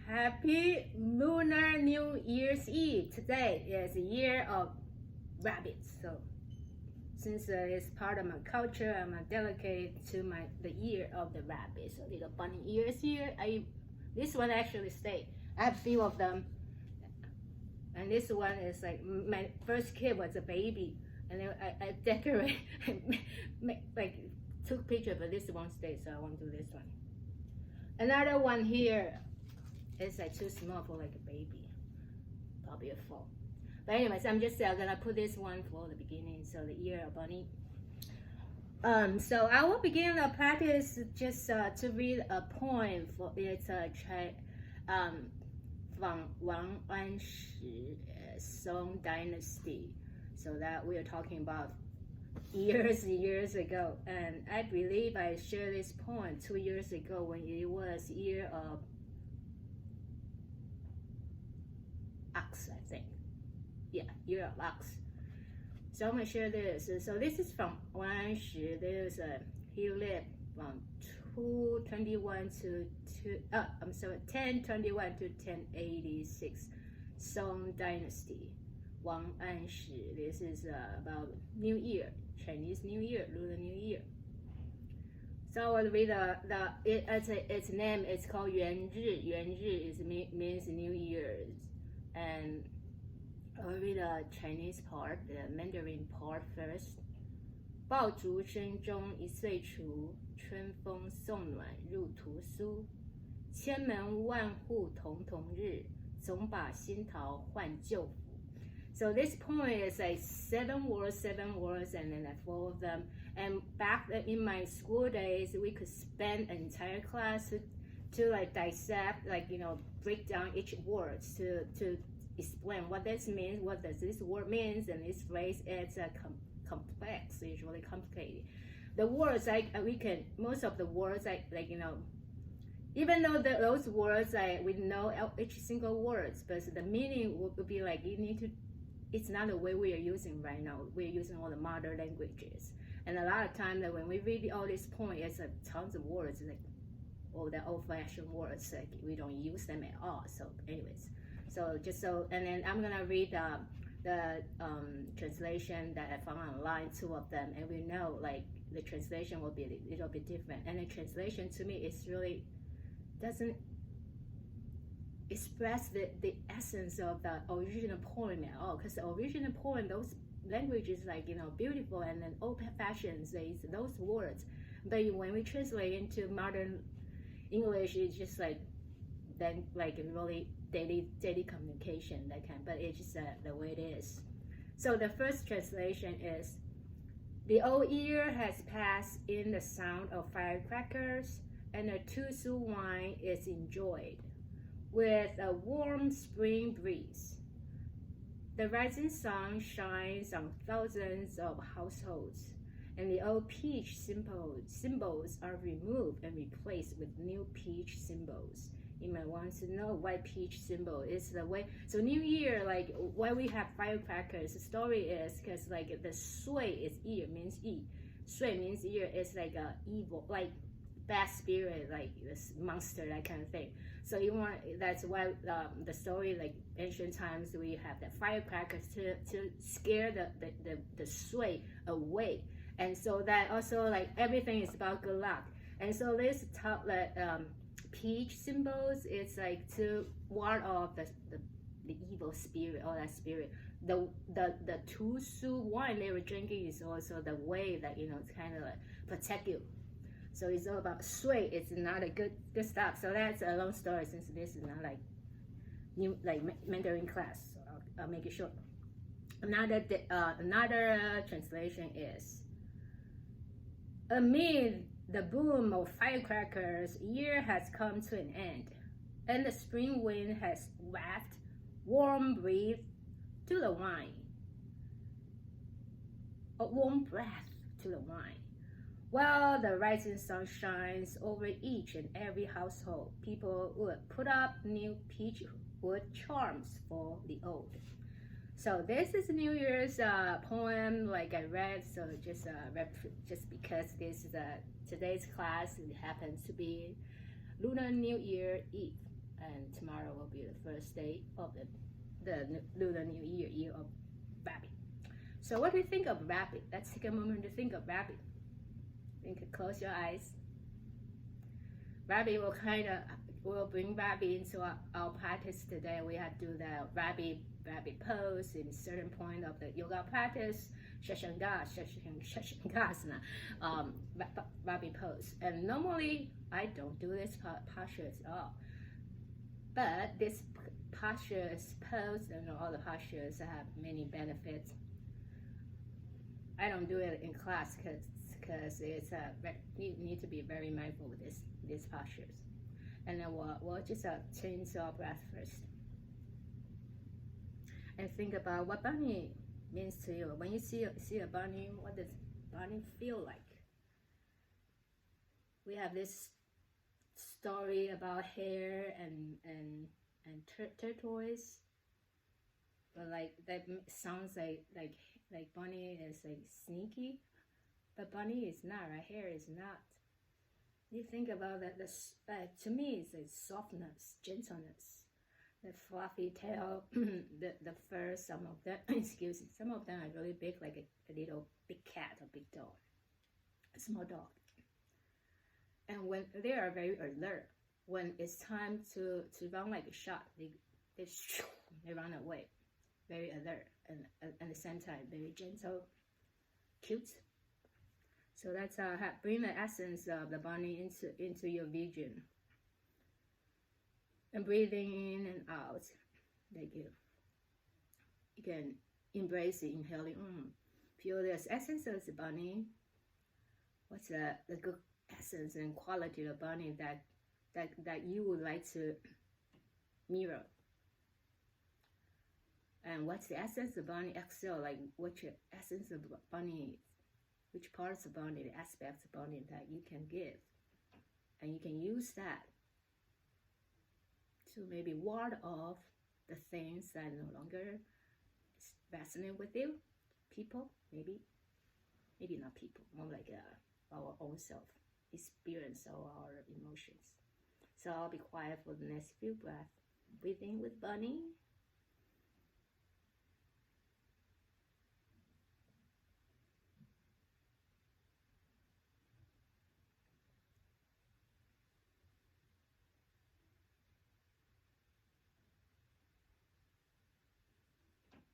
Happy Lunar New Year's Eve. Today is the year of rabbits. So since it's part of my culture, I'm dedicated to the year of the rabbit. So little bunny ears here. This one actually stayed. I have a few of them. And this one is like my first kid was a baby. And then I decorate, like took picture, but this one stayed, so I want to do this one. Another one here is like too small for like a baby, probably a fall. But anyways, I'm just gonna put this one for the beginning, so the year of bunny. So I will begin the practice just to read a poem for it's from Wang Anshi song Dynasty. So that we are talking about years ago, and I believe I shared this poem 2 years ago when it was year of ox, I think. Yeah, year of ox. So I'm gonna share this. So this is from Wang. He lived from 1021 to 1086. Song Dynasty. Wang Anshi. This is about New Year, Chinese New Year, Lunar New Year. So I'll read its name. It's called Yuan Zhi. Yuan Zhi means New Year's, and I'll read the Chinese part, the Mandarin part first. 爆竹声中一岁除，春风送暖入屠苏。千门万户曈曈日，总把新桃换旧符。So this poem is like 7 words, and then like 4 of them. And back in my school days, we could spend an entire class to like dissect, like break down each word to explain what this means, what does this word means, and this phrase is complex, usually complicated. The words most of the words even though those words we know each single words, but the meaning would be like it's not the way we are using right now. We're using all the modern languages, and a lot of times when we read all these poems, it's tons of words, like all the old-fashioned words, like we don't use them at all. So anyways, and then I'm gonna read the translation that I found online, 2 of them, and we know like the translation will be a little bit different, and the translation to me is really doesn't express the essence of the original poem at all, because the original poem, those languages beautiful and then old-fashioned, those words, but when we translate into modern English, it's just like really daily communication, that kind, but it's just the way it is. So the first translation is: the old year has passed in the sound of firecrackers, and the Tusu wine is enjoyed with a warm spring breeze. The rising sun shines on thousands of households, and the old peach symbols are removed and replaced with new peach symbols. You might want to know why peach symbol is the way. So New Year, like why we have firecrackers, the story is because like the sui is year, means sui means year. It's like a evil, like bad spirit, like this monster, that kind of thing. So that's why the story, like ancient times, we have the firecrackers to scare the sui away. And so that also like everything is about good luck. And so this peach symbols, it's like to ward off the evil spirit, all that spirit. The Tusu wine they were drinking is also the way that it's kind of like protect you. So it's all about sui. It's not a good stuff. So that's a long story, since this is not like Mandarin class. So I'll make it short. Another translation is: amid the boom of firecrackers, year has come to an end, and the spring wind has wafted warm breath to the wine. A warm breath to the wine. While the rising sun shines over each and every household, people would put up new peach wood charms for the old. So this is New Year's poem, like I read. So just because this is today's class, it happens to be Lunar New Year Eve. and tomorrow will be the first day of the Lunar New Year, year of Rabbit. So what do you think of Rabbit? Let's take a moment to think of Rabbit. Close your eyes. Rabbit will bring Rabbit into our practice today. We have to do the Rabbit pose in certain point of the yoga practice. Shashangasana, Rabbit pose. And normally I don't do this posture at all. But this postures pose and all the postures have many benefits. I don't do it in class because it's you need to be very mindful with these postures. And then we'll just change our breath first. And think about what bunny means to you. When you see a bunny, what does bunny feel like? We have this story about hare and turtles, but like that sounds like bunny is like sneaky, but bunny is not, right? Hare is not. You think about that, to me it's like softness, gentleness, the fluffy tail, the fur, some of them, excuse me, some of them are really big, like a little big cat or big dog, a small dog. And when they are very alert, when it's time to run like a shot, they run away, very alert, and at the same time very gentle, cute. So that's bring the essence of the bunny into your vision. And breathing in and out, like you can embrace it, inhaling, feel this essence of the bunny. What's the good essence and quality of the bunny that you would like to mirror? And what's the essence of the bunny? Exhale, like what your essence of the bunny is. Which parts of the bunny, the aspects of the bunny that you can give. And you can use that to maybe ward off the things that no longer resonate with you. People, maybe not people, more like our own self, experience of our emotions. So I'll be quiet for the next few breaths. Breathing with bunny.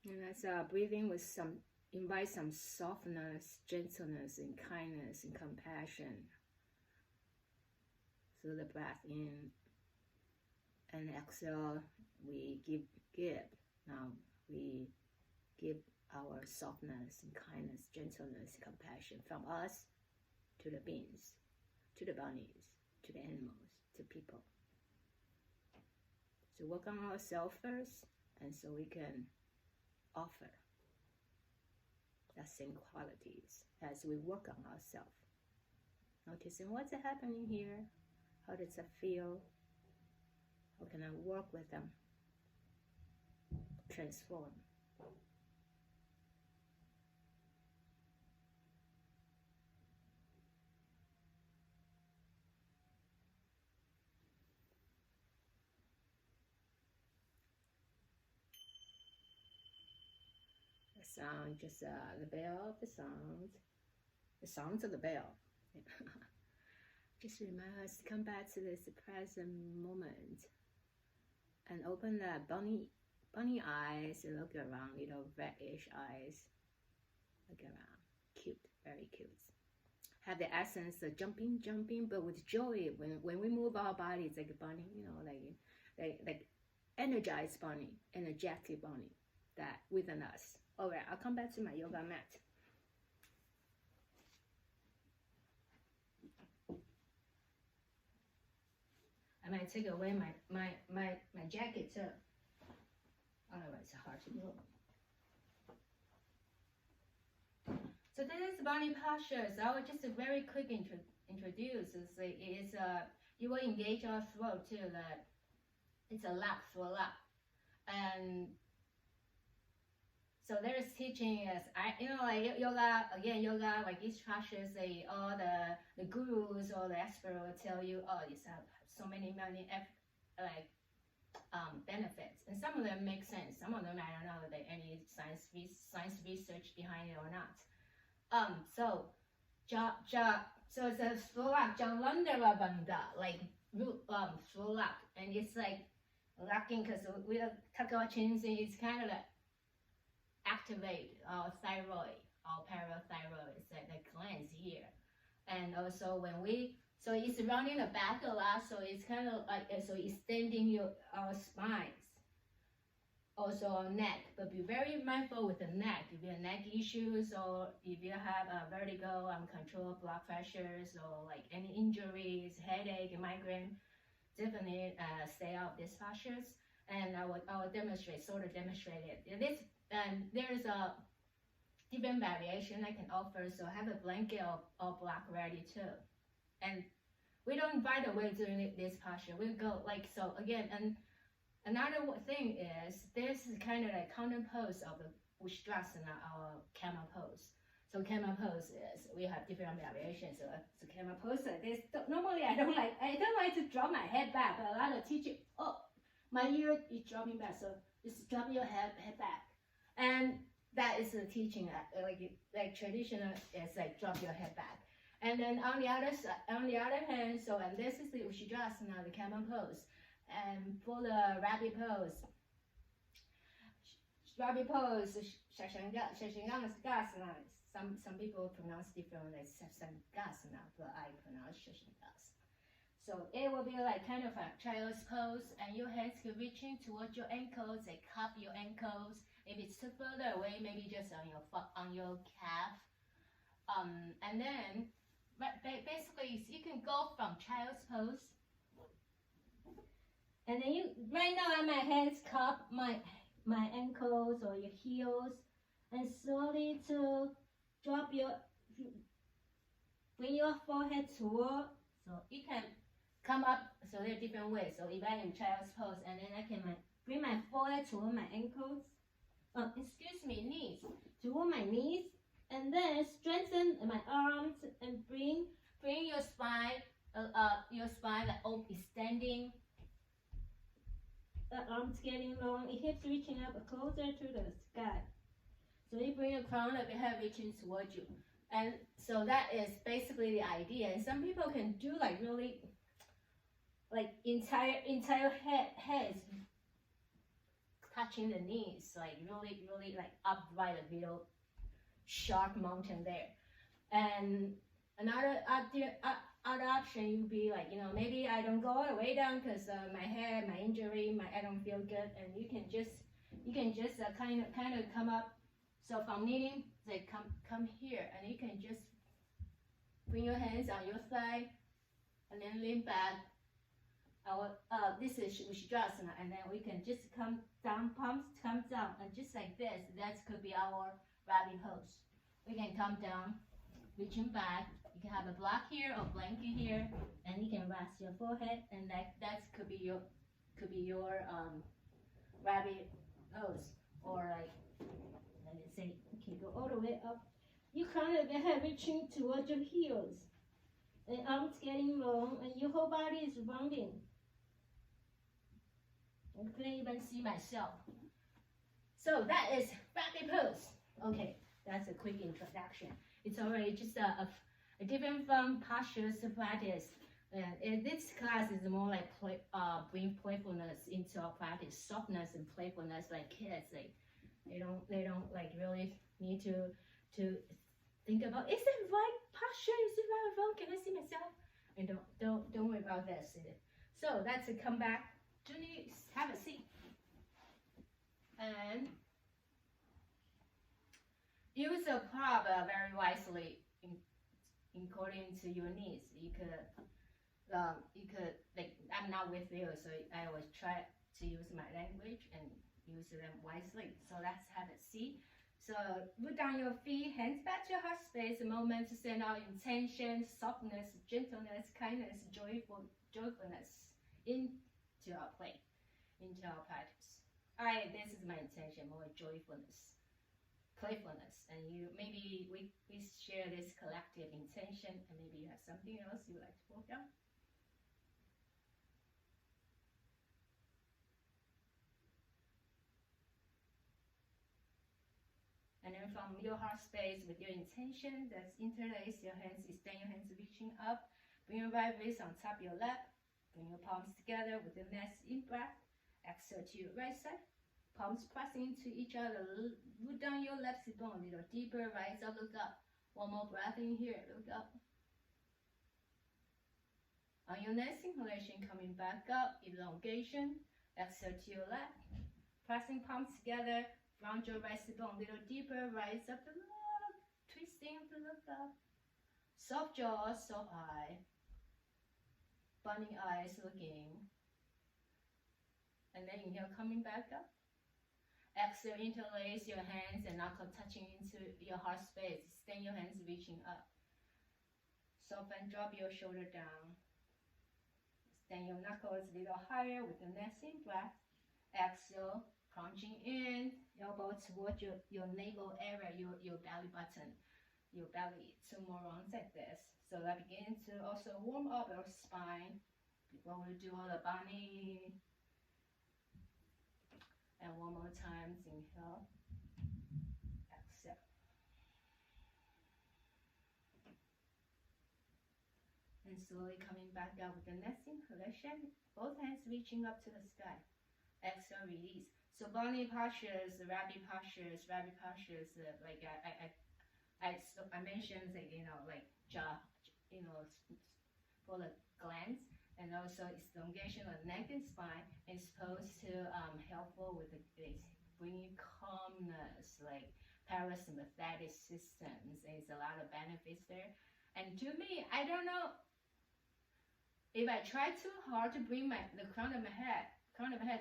And that's breathing with invite some softness, gentleness, and kindness, and compassion. So the breath in and exhale, we give. Now we give our softness and kindness, gentleness, compassion from us to the beings, to the bunnies, to the animals, to people. So work on ourselves first, and so we can offer that same qualities as we work on ourselves. Noticing what's happening here, how does it feel, how can I work with them, transform. Sound, just the bell, the sounds of the bell. Just remind us to come back to this present moment and open the bunny eyes and look around, little reddish eyes. Look around, cute, very cute. Have the essence of jumping, but with joy. When we move our body, it's like a bunny, like energized bunny, energetic bunny that within us. Alright, I'll come back to my yoga mat. I might take away my jacket too. Otherwise it's hard to move. So this is bunny posture. So I will just very quick introduce. You will engage our throat too. That it's a lap for a lap, and so there is teaching is like yoga again. Yoga like each posture, all the gurus or the experts will tell you, you have so many like benefits, and some of them make sense. Some of them I don't know if there any science research behind it or not. So it's a Slovak Jalandera Banda, like Slovak, and it's like lacking because we talk about changing. It's kind of like activate our thyroid, our parathyroid. It's like the glands here, and also when we. So it's running the back a lot, so it's kind of like, so extending our spines. Also our neck, but be very mindful with the neck. If you have neck issues or if you have vertigo, uncontrolled blood pressures, or like any injuries, headache, migraine, definitely stay out of these postures. And I will demonstrate it. There's a different variation I can offer, so have a blanket of block ready too. And we don't right away doing this posture. We go like so again. And another thing is this is kind of like counter pose of the Ustrasana or camel pose. So camel pose is we have different variations. So camel pose like this. Normally I don't like to drop my head back, but a lot of teaching. Oh, my ear is dropping back. So just drop your head back, and that is the teaching. Like traditional is like drop your head back. And then on the other hand, so and this is the Ushijasana, the camel pose, and for the rabbit pose, Shashangasana. Some people pronounce differently, like Shashangasana, but I pronounce Shashangasana. So it will be like kind of a child's pose, and your hands can reach in towards your ankles, like cup your ankles. If it's too further away, maybe just on your calf. And then. But basically, you can go from child's pose, and then right now my hands cup my ankles or your heels, and slowly to bring your forehead toward. So you can come up. So there are different ways. So if I'm in child's pose, and then I can bring my forehead toward my ankles. Knees toward my knees. And then strengthen my arms and bring your spine, like extending. The arms getting long, the hips reaching up closer to the sky. So you bring your crown of your head reaching towards you, and so that is basically the idea. And some people can do like really, like entire heads touching the knees, like really like upright a little. Sharp mountain there. And another other option would be like, maybe I don't go all the way down because my hair, my injury, I don't feel good, and you can just kind of come up. So from kneeling, like come here, and you can just bring your hands on your thigh, and then lean back. This is Ushijasana, and then we can just come down, palms come down, and just like this. That could be our rabbit pose. We can come down, reaching back. You can have a block here or blanket here, and you can rest your forehead, and that could be your rabbit pose. Or like, let me say, okay, go all the way up. You kind of head reaching towards your heels, and arms getting long, and your whole body is rounding. I couldn't even see myself. So that is rabbit pose. Okay, that's a quick introduction. It's already just a different from postures to practice. And this class is more like bring playfulness into our practice, softness and playfulness. Like kids, they don't like really need to think about, is it right posture? Is it right or wrong? Can I see myself? And don't worry about this. So that's a come back. Junie, have a seat. And use a prop very wisely according to your needs. You could like, I'm not with you, so I always try to use my language and use them wisely. So let's have a seat. So put down your feet, hands back to your heart space, a moment to send out intention, softness, gentleness, kindness, joyfulness into our play, into our practice. Alright, this is my intention, more joyfulness, playfulness, and maybe we share this collective intention, and maybe you have something else you would like to work on. from your heart space with your intention. That's interlace your hands, extend your hands reaching up. Bring your right wrist on top of your lap. Bring your palms together with the next in-breath. Exhale to your right side. Palms pressing into each other. Root down your left hip bone a little deeper. Rise up, look up. One more breath in here, look up. On your next inhalation, coming back up, elongation. Exhale to your left. Pressing palms together. Round your right hip bone a little deeper. Rise up to look. Twisting to look up. Soft jaw, soft eye. Bunny eyes looking. And then inhale, coming back up. Exhale, interlace your hands and knuckle touching into your heart space. Extend your hands reaching up. Soften, drop your shoulder down. Extend your knuckles a little higher with the next in breath. Exhale, crunching in, elbow towards your navel area, your belly button, your belly. 2 more rounds like this. So that begin to also warm up your spine before we do all the bunny. And one more time, inhale, exhale. And slowly coming back up with the next inhalation, both hands reaching up to the sky. Exhale, release. So bunny postures, rabbit postures, like I mentioned, like, like jaw, for the glands, and also elongation of neck and spine is supposed to helpful with bringing calmness, like parasympathetic systems. There's a lot of benefits there. And to me, I don't know if I try too hard to bring the crown of my head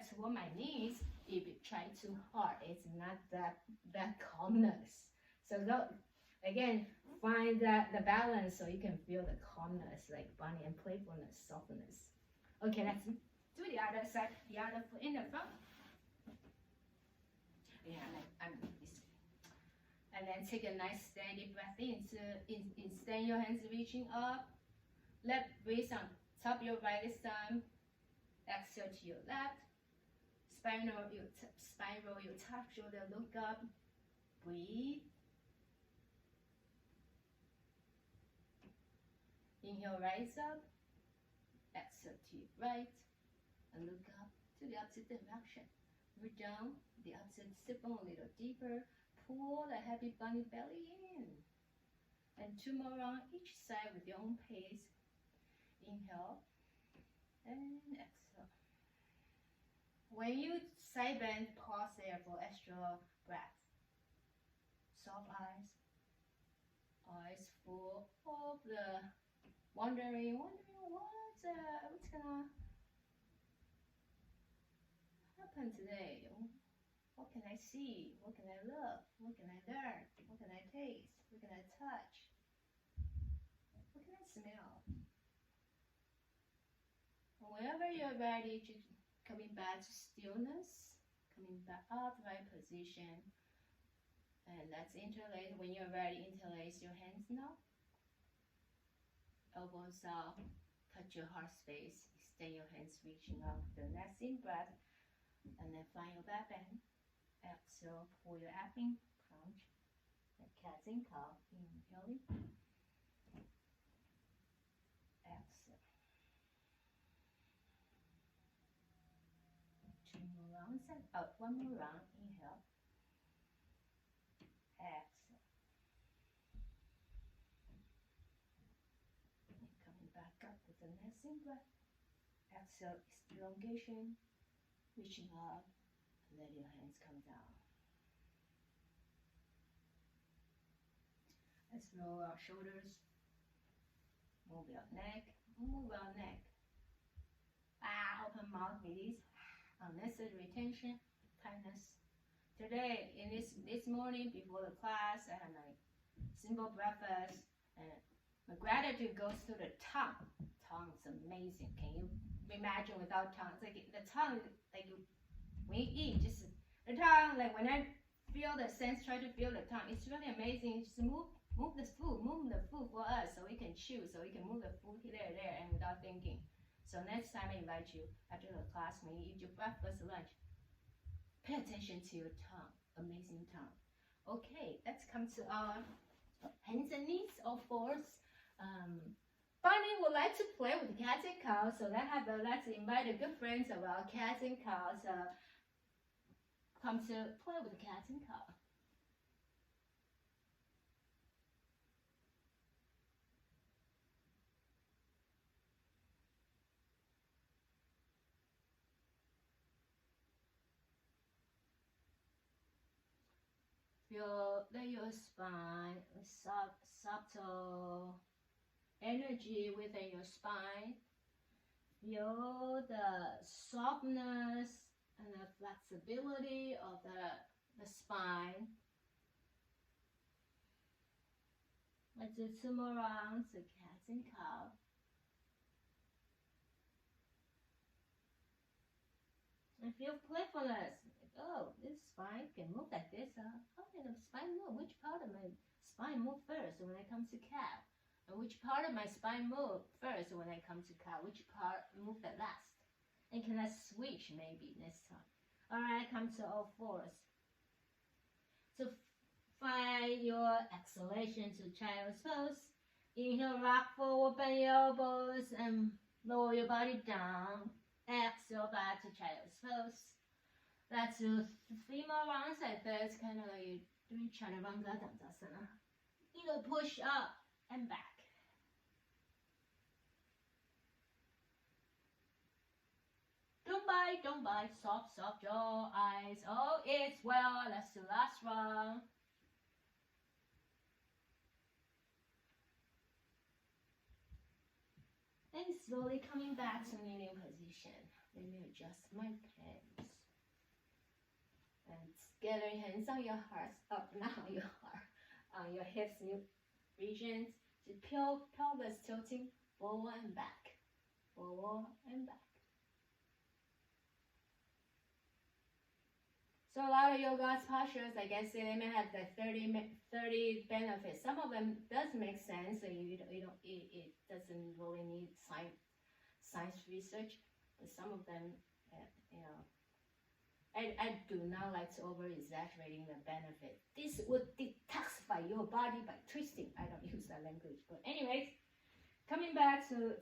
toward my knees. If you try too hard, it's not that calmness. So again, find the balance so you can feel the calmness, like bunny, and playfulness, softness. Okay, let's do the other side, the other foot in the front. Yeah, and then take a nice steady breath in. Extend your hands reaching up. Left wrist on top of your right this time. Exhale to your left. Spiral your top shoulder, look up. Breathe. Inhale, rise up. Exhale to your right. And look up to the opposite direction. Root down the opposite sit bone a little deeper. Pull the happy bunny belly in. And 2 more rounds each side with your own pace. Inhale and exhale. When you side bend, pause there for extra breath. Soft eyes. Eyes full of the wondering what's gonna happen today. What can I see? What can I look? What can I learn? What can I taste? What can I touch? What can I smell? Whenever you're ready, to coming back to stillness, coming back up, right position. And let's interlace. When you're ready, interlace your hands now. Elbows out, touch your heart space. Extend your hands reaching up. The next in breath. And then find your back bend. Exhale, pull your ab in, crunch. And cat's in cow, inhaling. Exhale. 2 more rounds and out. 1 more round, inhale. Exhale. And coming back up with the next in breath. Exhale, elongation. Reaching up, let your hands come down. Let's roll our shoulders. Move your neck. Move our neck. Open mouth, release. Unnecessary tension, tightness. Today, in this morning before the class, I had my simple breakfast, and my gratitude goes to the tongue. Tongue's amazing. Can you imagine without tongue? It's like the tongue, like when you eat, just the tongue, like when I feel the sense, try to feel the tongue, it's really amazing. Just move the food for us so we can chew, so we can move the food there, and without thinking. So next time I invite you after the class, when you eat your breakfast, lunch, pay attention to your tongue. Amazing tongue. Okay, let's come to our hands and knees or fours. Bunny would like to play with cats and cows, so let's invite the good friends of our cats and cows. Come to play with cats and cows. Feel your spine, subtle energy within your spine. Feel the softness and the flexibility of the spine. Let's do 2 more rounds of cats and cows. And feel playfulness. Oh, this spine can move like this. How can the spine move? Which part of my spine move first when it comes to cow? And which part of my spine move first when I come to cow? Which part move the last? And can I switch maybe next time? Alright, come to all fours. So find your exhalation to child's pose. Inhale, rock forward, bend your elbows and lower your body down. Exhale back to child's pose. Let's do 3 more rounds like this, kind of like you're doing chaturanga dandasana. Push up and back. Don't bite, soft your eyes. Oh, it's well. Let's do last round. And slowly coming back to kneeling position. Let me adjust my pants. And gather your hands on your heart, not on your heart, on your hips, new regions. Just pelvis tilting forward and back, forward and back. So a lot of yoga's postures, I guess they may have the 30 benefits. Some of them does make sense, so it doesn't really need science research. But some of them, I do not like to over-exaggerating the benefit. This would detoxify your body by twisting. I don't use that language. But anyways, coming back to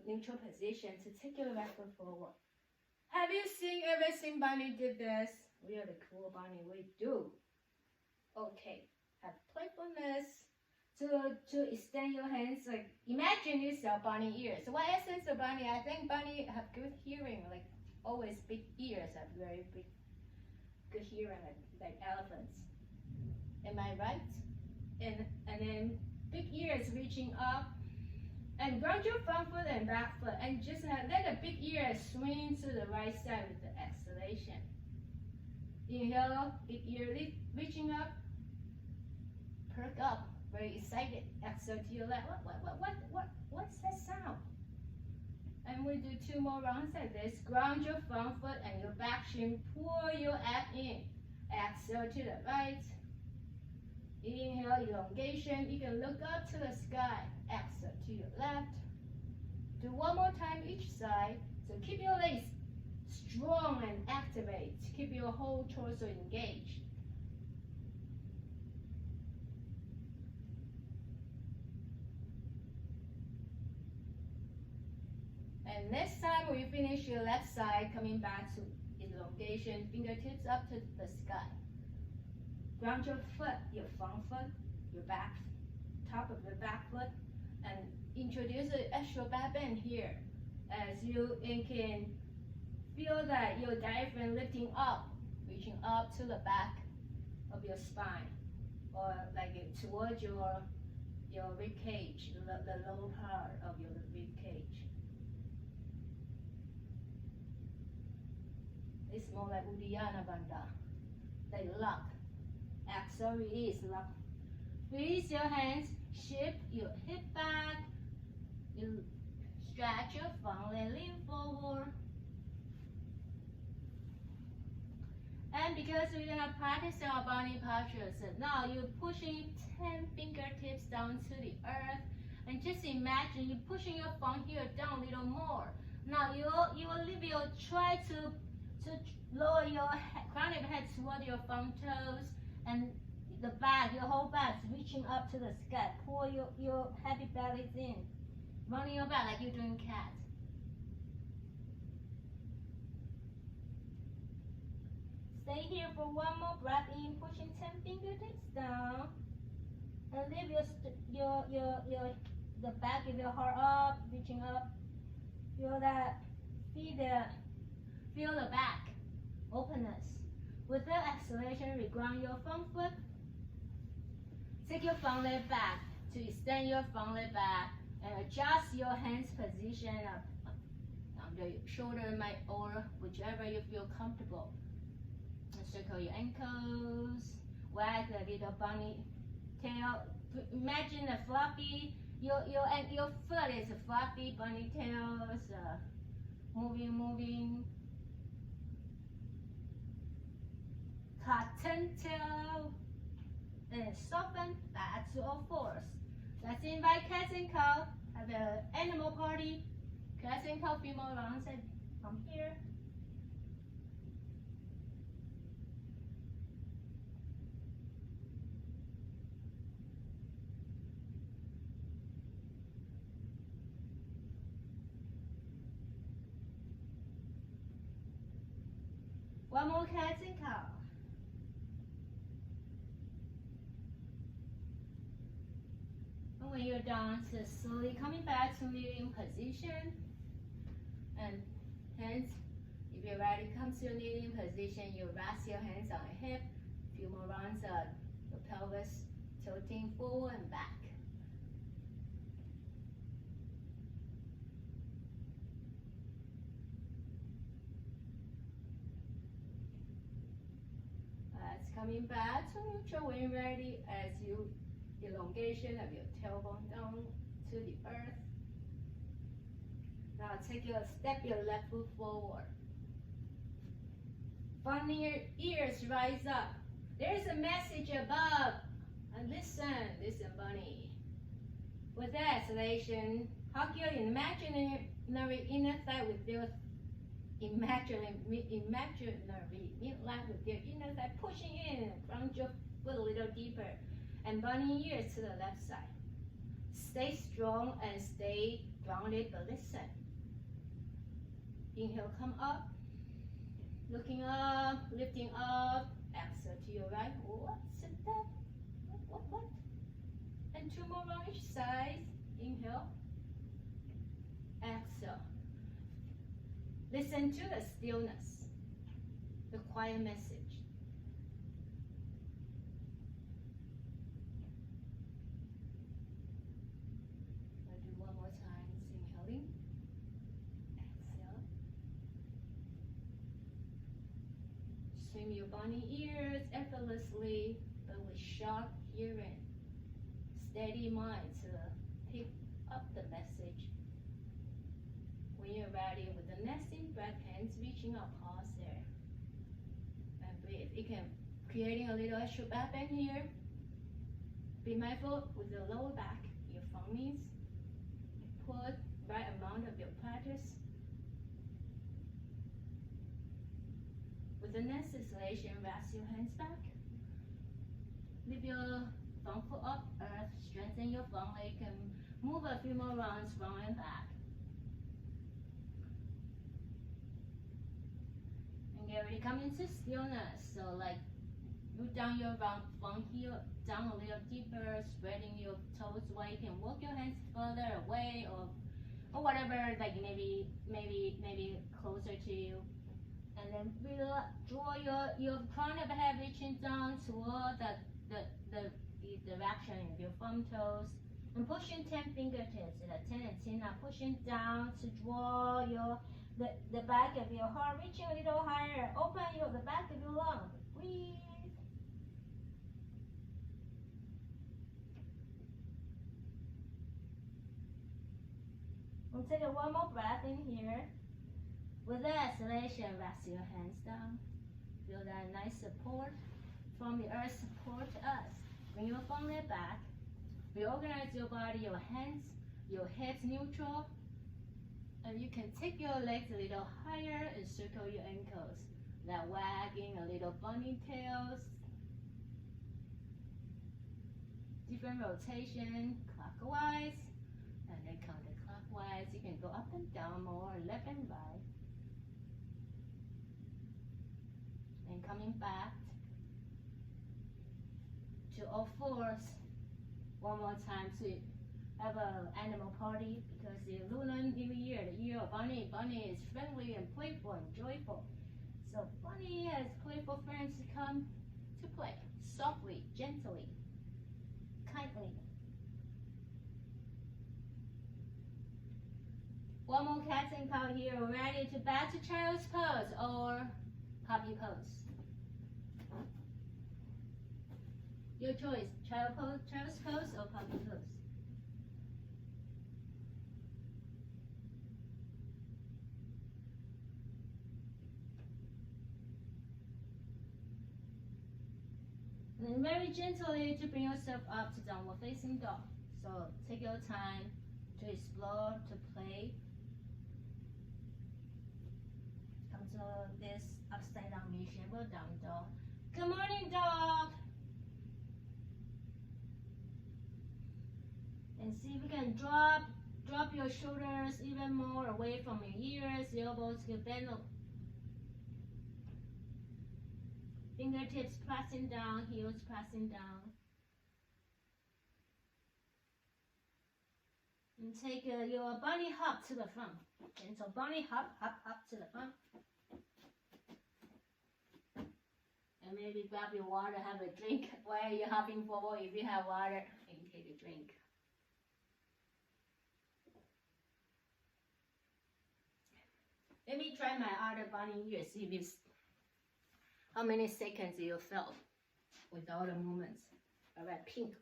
neutral position to take your left foot forward. Have you ever seen Bunny did this? We are the cool Bunny, we do. Okay, have playfulness to extend your hands. Like imagine yourself bunny ears. So what essence of bunny? I think bunny have good hearing, like always big ears have very good hearing, like elephants. Am I right? And then big ears reaching up. And ground your front foot and back foot, and just let the big ear swing to the right side with the exhalation. Inhale, big ear reaching up, perk up, very excited. Exhale to your left. What's that sound? And we do 2 more rounds like this. Ground your front foot and your back shin. Pull your abs in. Exhale to the right. Inhale, elongation. You can look up to the sky. Exhale to your left. Do 1 more time each side. So keep your legs strong and activate. Keep your whole torso engaged. And next time we finish your left side, coming back to elongation, fingertips up to the sky. Ground your foot, your front foot, your back, top of your back foot, and introduce an extra back bend here as you can feel that your diaphragm lifting up, reaching up to the back of your spine, or like towards your rib cage, the lower part of your rib cage. It's more like Uddiyana Bandha, like lock. Exhale, release, lock. Release your hands, shift your hip back. You stretch your front leg, lean forward. And because we're gonna practice our body postures, now you're pushing 10 fingertips down to the earth, and just imagine you're pushing your front heel down a little more. Now you will try to lower your crown of your head toward your front toes, and the back, your whole back is reaching up to the sky. Pull your heavy bellies in. Rounding your back like you're doing cat. Stay here for one more breath in, pushing 10 fingertips down. And lift the back of your heart up, reaching up. Feel that, feel the back, openness. With the exhalation, reground your front foot. Take your front leg back to extend your front leg back and adjust your hands position up on the shoulder or whichever you feel comfortable. Circle your ankles, wag the little bunny tail. Imagine a fluffy, your foot is a fluffy bunny tails, moving. Cotton tail, and soften back to all fours. Let's invite cats and cow. Have an animal party. Cats and cow, few more rounds from here. One more cats and cow. And when you're done, so slowly coming back to kneeling position. And hands, if you're ready, come to your kneeling position. You rest your hands on your hip. A few more rounds of the pelvis tilting forward and back. Coming back to neutral when you're ready as you elongation of your tailbone down to the earth. Now step your left foot forward. Bunny ears rise up. There's a message above. And listen, bunny. With the exhalation, hug your imaginary inner thigh with your imaginary midline with your inner thigh pushing in, ground your foot a little deeper, and bunny ears to the left side. Stay strong and stay grounded, but listen. Inhale, come up, looking up, lifting up. Exhale to your right. What's that? What? And two more on each side. Inhale, exhale. Listen to the stillness, the quiet message. I'll do one more time. Inhaling, exhale. Swim your bunny ears effortlessly, but with sharp hearing. Steady mind to pick up the message. When you're ready with the nesting breath, hands reaching up, pause there. And breathe. You can creating a little extra back bend here. Be mindful with the lower back, your front knees. Put right amount of your practice. With the next exhalation, rest your hands back. Lift your front foot up, earth, strengthen your front leg and move a few more rounds front and back. Get ready, come into stillness. So like root down your front heel down a little deeper, spreading your toes wide. You can walk your hands further away or whatever, like maybe closer to you. And then draw your crown of the head reaching down toward the direction of your front toes. And pushing 10 fingertips, 10 and 10 are pushing down to draw the back of your heart, reaching a little higher. Open the back of your lungs. Breathe. We'll take one more breath in here. With the exhalation, rest your hands down. Feel that nice support from the earth support us. Bring your front leg back. Reorganize your body, your hands, your hips neutral. And you can take your legs a little higher and circle your ankles. That wagging a little bunny tails. different rotation, clockwise, and then counterclockwise. You can go up and down more, left and right. And coming back to all fours one more time to have an animal party, because the Lunar New Year, the year of Bunny. Bunny is friendly and playful and joyful. So Bunny has playful friends to come to play softly, gently, kindly. One more cat and cow here, ready to back to child's pose or puppy pose. Your choice, child's pose or puppy pose. And very gently to bring yourself up to downward facing dog. So take your time to explore, to play. Come to this upside down knee shape or down dog. Good morning, dog. And see if you can drop your shoulders even more away from your ears. The elbows can bend. Fingertips pressing down, heels pressing down. And take your bunny hop to the front. Gentle bunny hop, hop, hop to the front. And maybe grab your water, have a drink while you're hopping forward. If you have water, and take a drink. Let me try my other bunny here, see if it's how many seconds you felt with all the movements. All right, pink.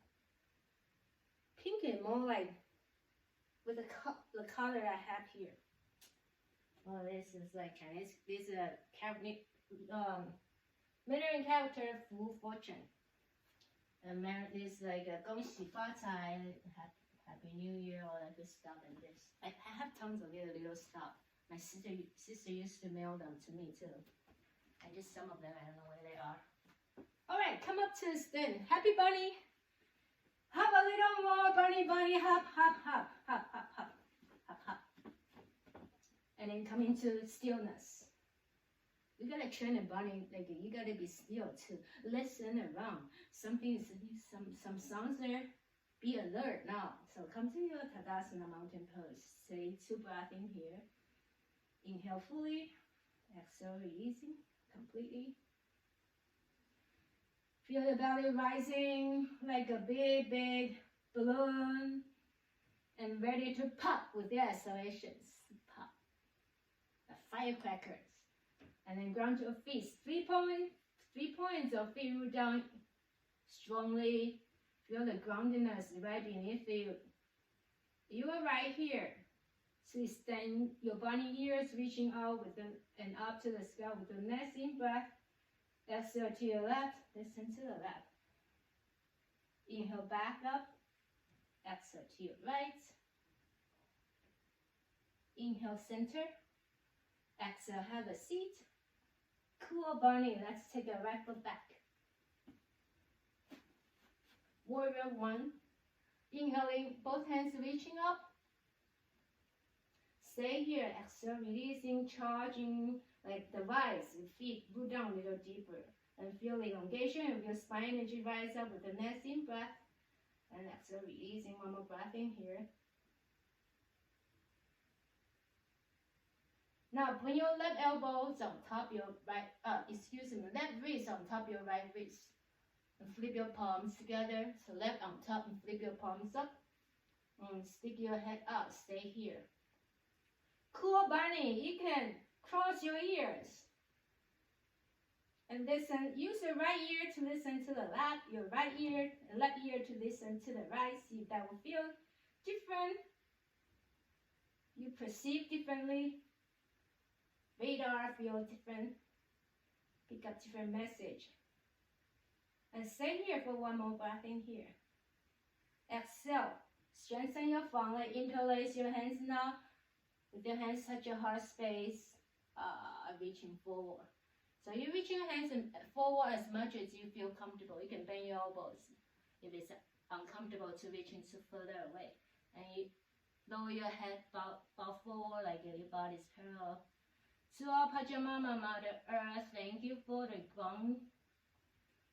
Pink is more like with the color I have here. Oh, this is like this is a Mandarin character Fu Fortune. And this is like a 恭喜发财, Happy New Year, all that good stuff and this. I have tons of little stuff. My sister used to mail them to me too. And just some of them, I don't know where they are. All right, come up to the stand. Happy bunny. Hop a little more, bunny, bunny, hop, hop, hop, hop, hop, hop, hop, hop. And then come into stillness. You gotta train a bunny, like you gotta be still to listen around. Some sounds there. Be alert now. So come to your Tadasana mountain pose. Say 2 breaths in here. Inhale fully. Exhale, releasing completely. Feel your belly rising like a big, big balloon. And ready to pop with the exhalations. Pop. The firecrackers. And then ground your feet. 3 points of feet root down strongly. Feel the groundedness right beneath you. You are right here. So extend your bunny ears, reaching out with them and up to the sky with the next in breath. Exhale to your left, listen to the left. Inhale back up. Exhale to your right. Inhale center. Exhale, have a seat. Cool bunny. Let's take a right foot back. Warrior 1. Inhaling, both hands reaching up. Stay here. Exhale, releasing, charging like the rise. Your feet root down a little deeper. And feel the elongation of your spine energy rise up with the next in breath. And exhale, releasing. One more breath in here. Now, bring your left elbows on top your left wrist on top your right wrist. And flip your palms together. So left on top and flip your palms up. And stick your head out. Stay here. Cool bunny. You can cross your ears. And listen. Use your right ear to listen to the left. Your right ear and left ear to listen to the right. See if that will feel different. You perceive differently. Radar feel different. Pick up different message. And stay here for one more breath in here. Exhale. Strengthen your front leg. Interlace your hands now. With your hands touch your heart space. Reaching forward. So you reach your hands forward as much as you feel comfortable. You can bend your elbows if it's uncomfortable to reaching to further away. And you lower your head, bow forward like your body's parallel. To our Pachamama, Mother Earth, thank you for the ground,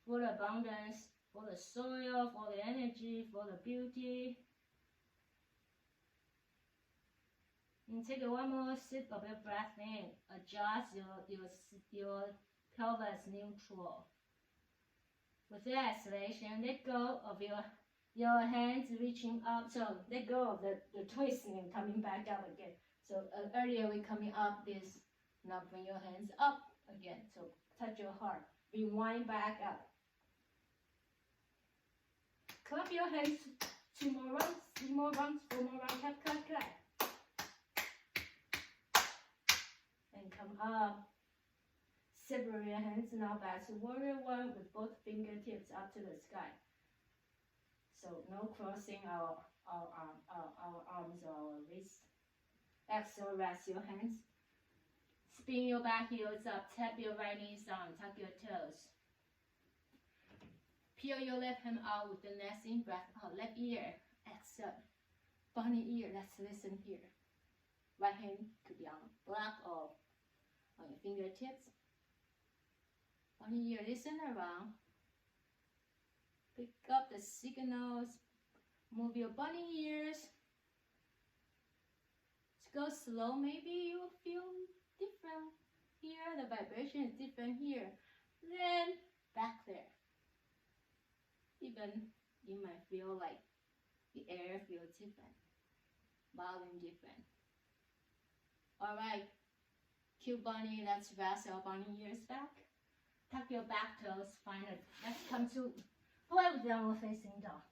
for the abundance, for the soil, for the energy, for the beauty. And take one more sip of your breath in. Adjust your pelvis neutral. With the exhalation, let go of your hands reaching up. So let go of the twisting and coming back up again. So earlier we coming up this. Now bring your hands up again. So touch your heart. Rewind back up. Clap your hands. 2 more rounds, 3 more rounds, 4 more rounds. Clap, clap, clap. And come up. Separate your hands now back to warrior one with both fingertips up to the sky. So no crossing our arms or our wrists. Exhale, rest your hands. Spin your back heels up, tap your right knees down, tuck your toes. Peel your left hand out with the next in breath out. Left ear, exhale. Bunny ear, let's listen here. Right hand could be on block or on your fingertips. Bunny ear, listen around. Pick up the signals. Move your bunny ears. Go slow, maybe you feel different here. The vibration is different here. Then back there. Even you might feel like the air feels different, volume different. All right, cute bunny, let's rest our bunny ears back. Tuck your back toes, find it. Let's come to play with downward facing dog.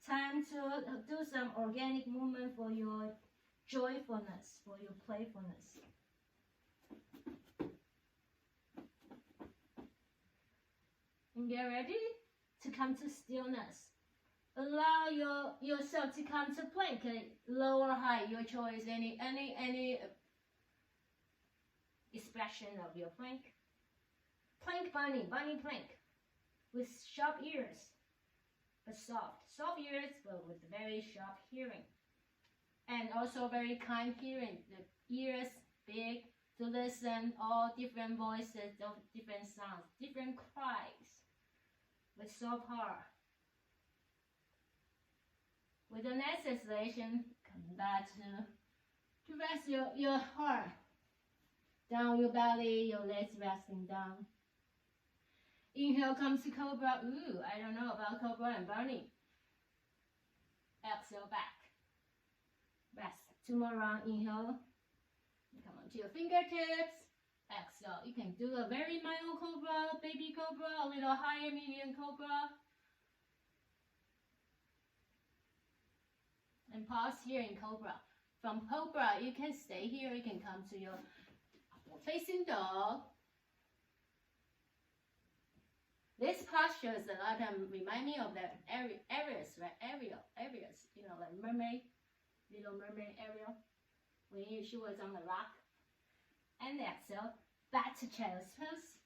Time to do some organic movement for your joyfulness, for your playfulness. And get ready to come to stillness. Allow yourself to come to plank, low or high, your choice. Any expression of your plank. Plank bunny plank, with sharp ears, but soft ears, but with very sharp hearing, and also very kind hearing. The ears big to listen all different voices, different sounds, different cries, with soft heart. With the next exhalation, come back to rest your heart down your belly, your legs resting down. Inhale comes to cobra. Ooh, I don't know about cobra and bunny. Exhale back. Rest. 2 more rounds. Inhale. Come on to your fingertips. Exhale. You can do a very mild cobra, baby cobra, a little higher, medium cobra. And pause here in cobra. From cobra, you can stay here. You can come to your facing dog. This posture is a lot of remind me of the areas, right? Areas, you know, like mermaid, little mermaid area, when she was on the rock. And exhale, back to child's pose.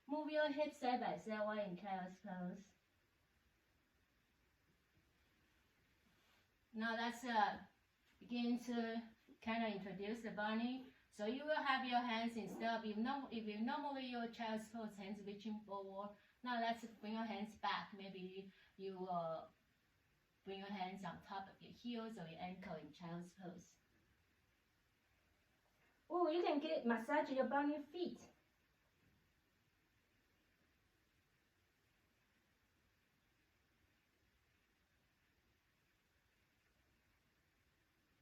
Move your hips side by side while in child's pose. Now let's begin to kind of introduce the bunny. So you will have your hands instead of if you normally your child's pose, hands reaching forward. Now let's bring your hands back. Maybe you bring your hands on top of your heels or your ankle in child's pose. Oh, you can massage your bunny feet.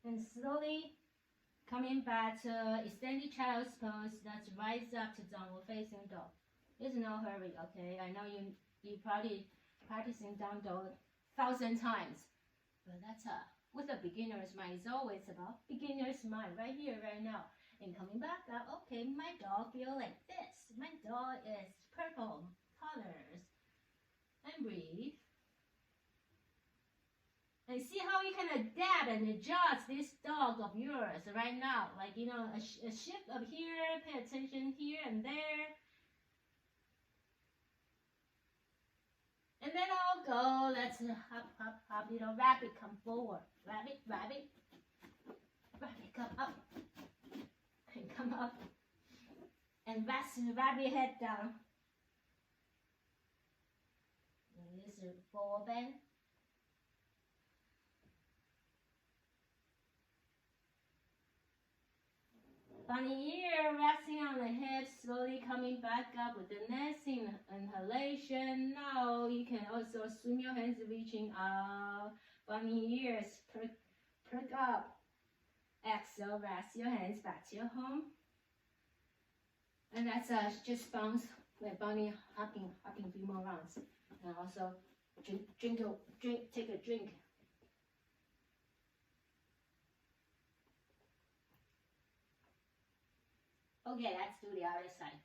And slowly coming back to extended child's pose. Let's rise up to downward facing dog. There's no hurry, okay? I know you probably practicing down dog 1,000 times, but that's with a beginner's mind. It's always about beginner's mind, right here, right now. And coming back up, okay, my dog feel like this. My dog is purple colors. And breathe. And see how you can adapt and adjust this dog of yours right now. Like, you know, a shift of here, pay attention here and there. And then I'll go, let's hop, hop, hop, you know, rabbit come forward. Rabbit, rabbit. Rabbit come up. And come up. And rest the rabbit head down. And this is forward bend. Bunny ear resting on the hips, slowly coming back up with the next inhalation. Now you can also swim your hands reaching out. Bunny ears, perk up. Exhale, rest your hands back to your home. And that's just bounce like bunny hopping a few more rounds. And also take a drink. Okay, let's do the other side.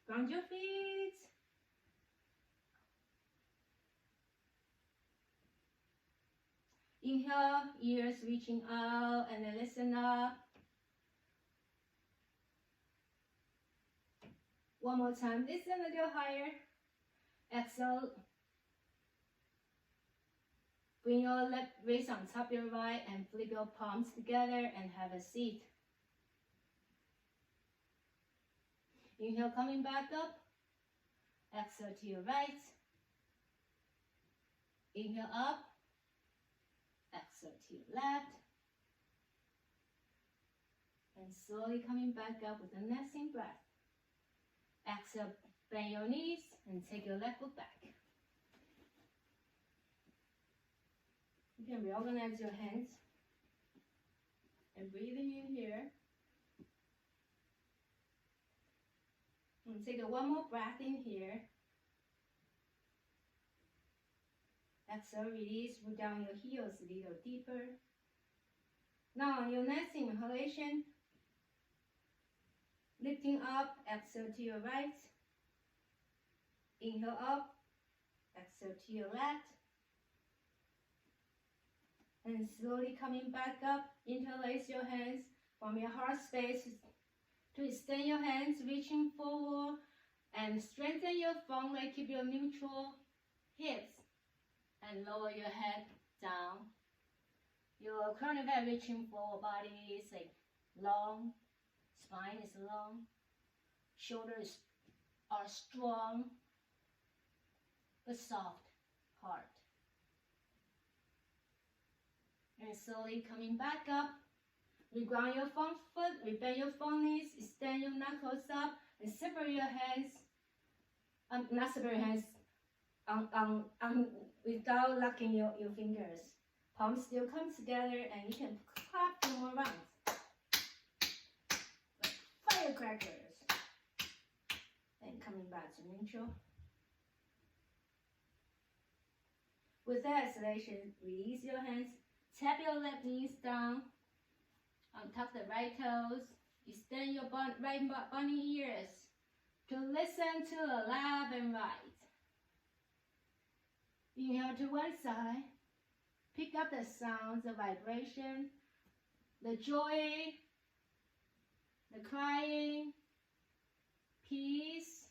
Ground your feet. Inhale, ears reaching out, and then listen up. One more time, listen a little higher. Exhale. Bring your left wrist on top of your right and flip your palms together and have a seat. Inhale, coming back up. Exhale to your right. Inhale up. Exhale to your left. And slowly coming back up with the next in breath. Exhale, bend your knees and take your left foot back. You can reorganize your hands and breathing in here. And take one more breath in here. Exhale, release, root down your heels a little deeper. Now on your next inhalation, lifting up, exhale to your right. Inhale up, exhale to your left. And slowly coming back up, interlace your hands from your heart space to extend your hands, reaching forward and strengthen your front leg, keep your neutral hips and lower your head down. Your crown of head reaching forward, body is like long, spine is long, shoulders are strong but soft, hard. And slowly coming back up, reground your front foot, rebend your front knees, extend your knuckles up, and separate your hands. Not separate your hands, without locking your fingers. Palms still come together, and you can clap 2 more rounds. Like firecrackers. And coming back to neutral. With the exhalation, release your hands. Tap your left knees down, untuck the right toes, extend your right bunny ears to listen to the left and right. Inhale to one side, pick up the sounds, the vibration, the joy, the crying, peace,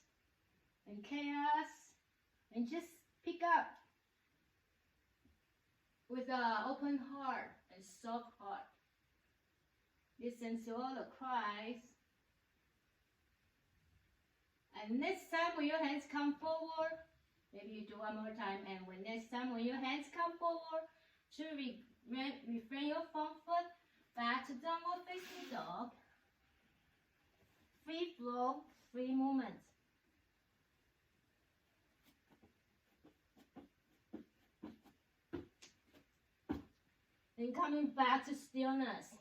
and chaos, and just pick up. With an open heart and soft heart. Listen to all the cries. And next time when your hands come forward, maybe you do one more time, and when next time when your hands come forward, to refrain your front foot back to downward facing dog. Free flow, free movement. Then coming back to stillness.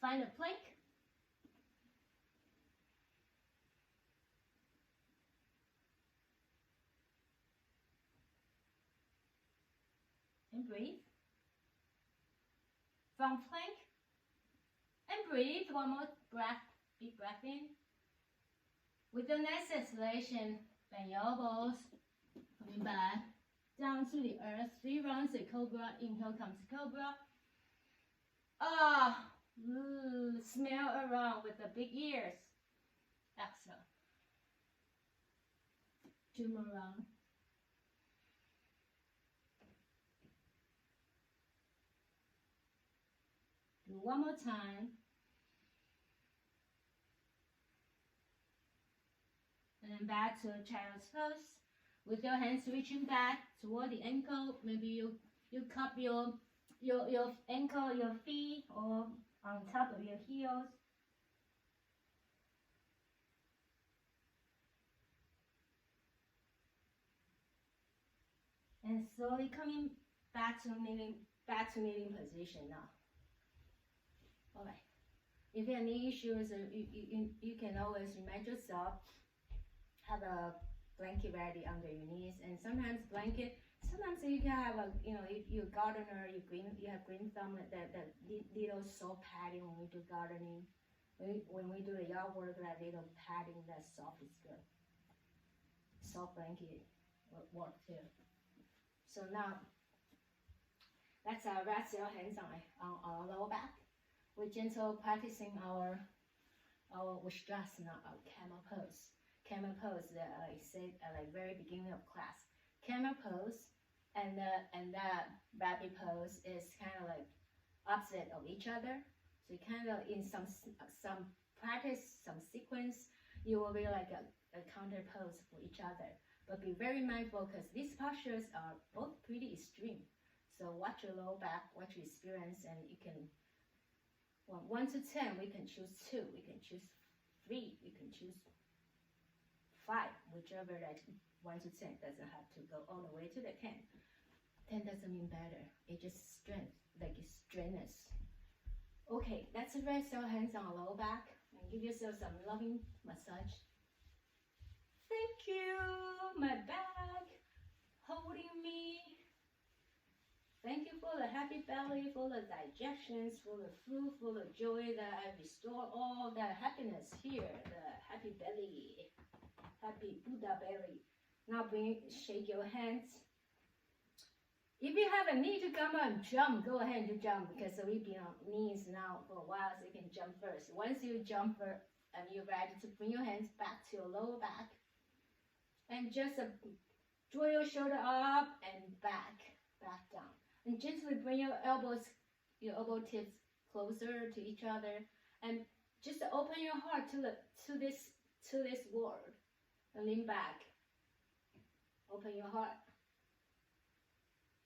Find a plank. And breathe. From plank. And breathe. One more breath. Big breath in. With the next exhalation, bend your elbows. Coming back. down to the earth. 3 rounds of cobra. Inhale comes cobra. Smell around with the big ears. Exhale. 2 more rounds. Do one more time. And then back to child's pose. With your hands reaching back toward the ankle. Maybe you cup your ankle, your feet, or on top of your heels. And slowly coming back to kneeling position now. Alright. If you have any issues, you can always remind yourself, have a blanket ready under your knees, and sometimes you can have a, if you're a gardener, you have green thumb, that little soft padding when we do gardening. When we do the yard work, that little padding, that soft is good. Soft blanket work too. So now, let's rest your hands on our lower back. We're gentle practicing our Vajrasana, our camel pose. Camel pose that I said at the very beginning of class. Camel pose and that rabbit pose is kind of like opposite of each other. So you kind of in some practice, some sequence, you will be like a counter pose for each other. But be very mindful because these postures are both pretty extreme. So watch your lower back, watch your experience, and you can, 1 to 10, we can choose 2, we can choose 3, we can choose 5, whichever, that 1 to 10 doesn't have to go all the way to the 10. 10 doesn't mean better, it's just strength, like it's strengthness. Okay, let's rest our hands on our lower back and give yourself some loving massage. Thank you, my back, holding me. Thank you for the happy belly, for the digestions, for the food, for the joy that I restore all that happiness here, the happy belly, happy Buddha belly. Now shake your hands. If you have a need to come up and jump, go ahead and jump, because we've been on knees now for a while, so you can jump first. Once you jump and you're ready to bring your hands back to your lower back, and just draw your shoulder up and back down. And gently bring your elbow tips closer to each other, and just open your heart to this world, and lean back. Open your heart.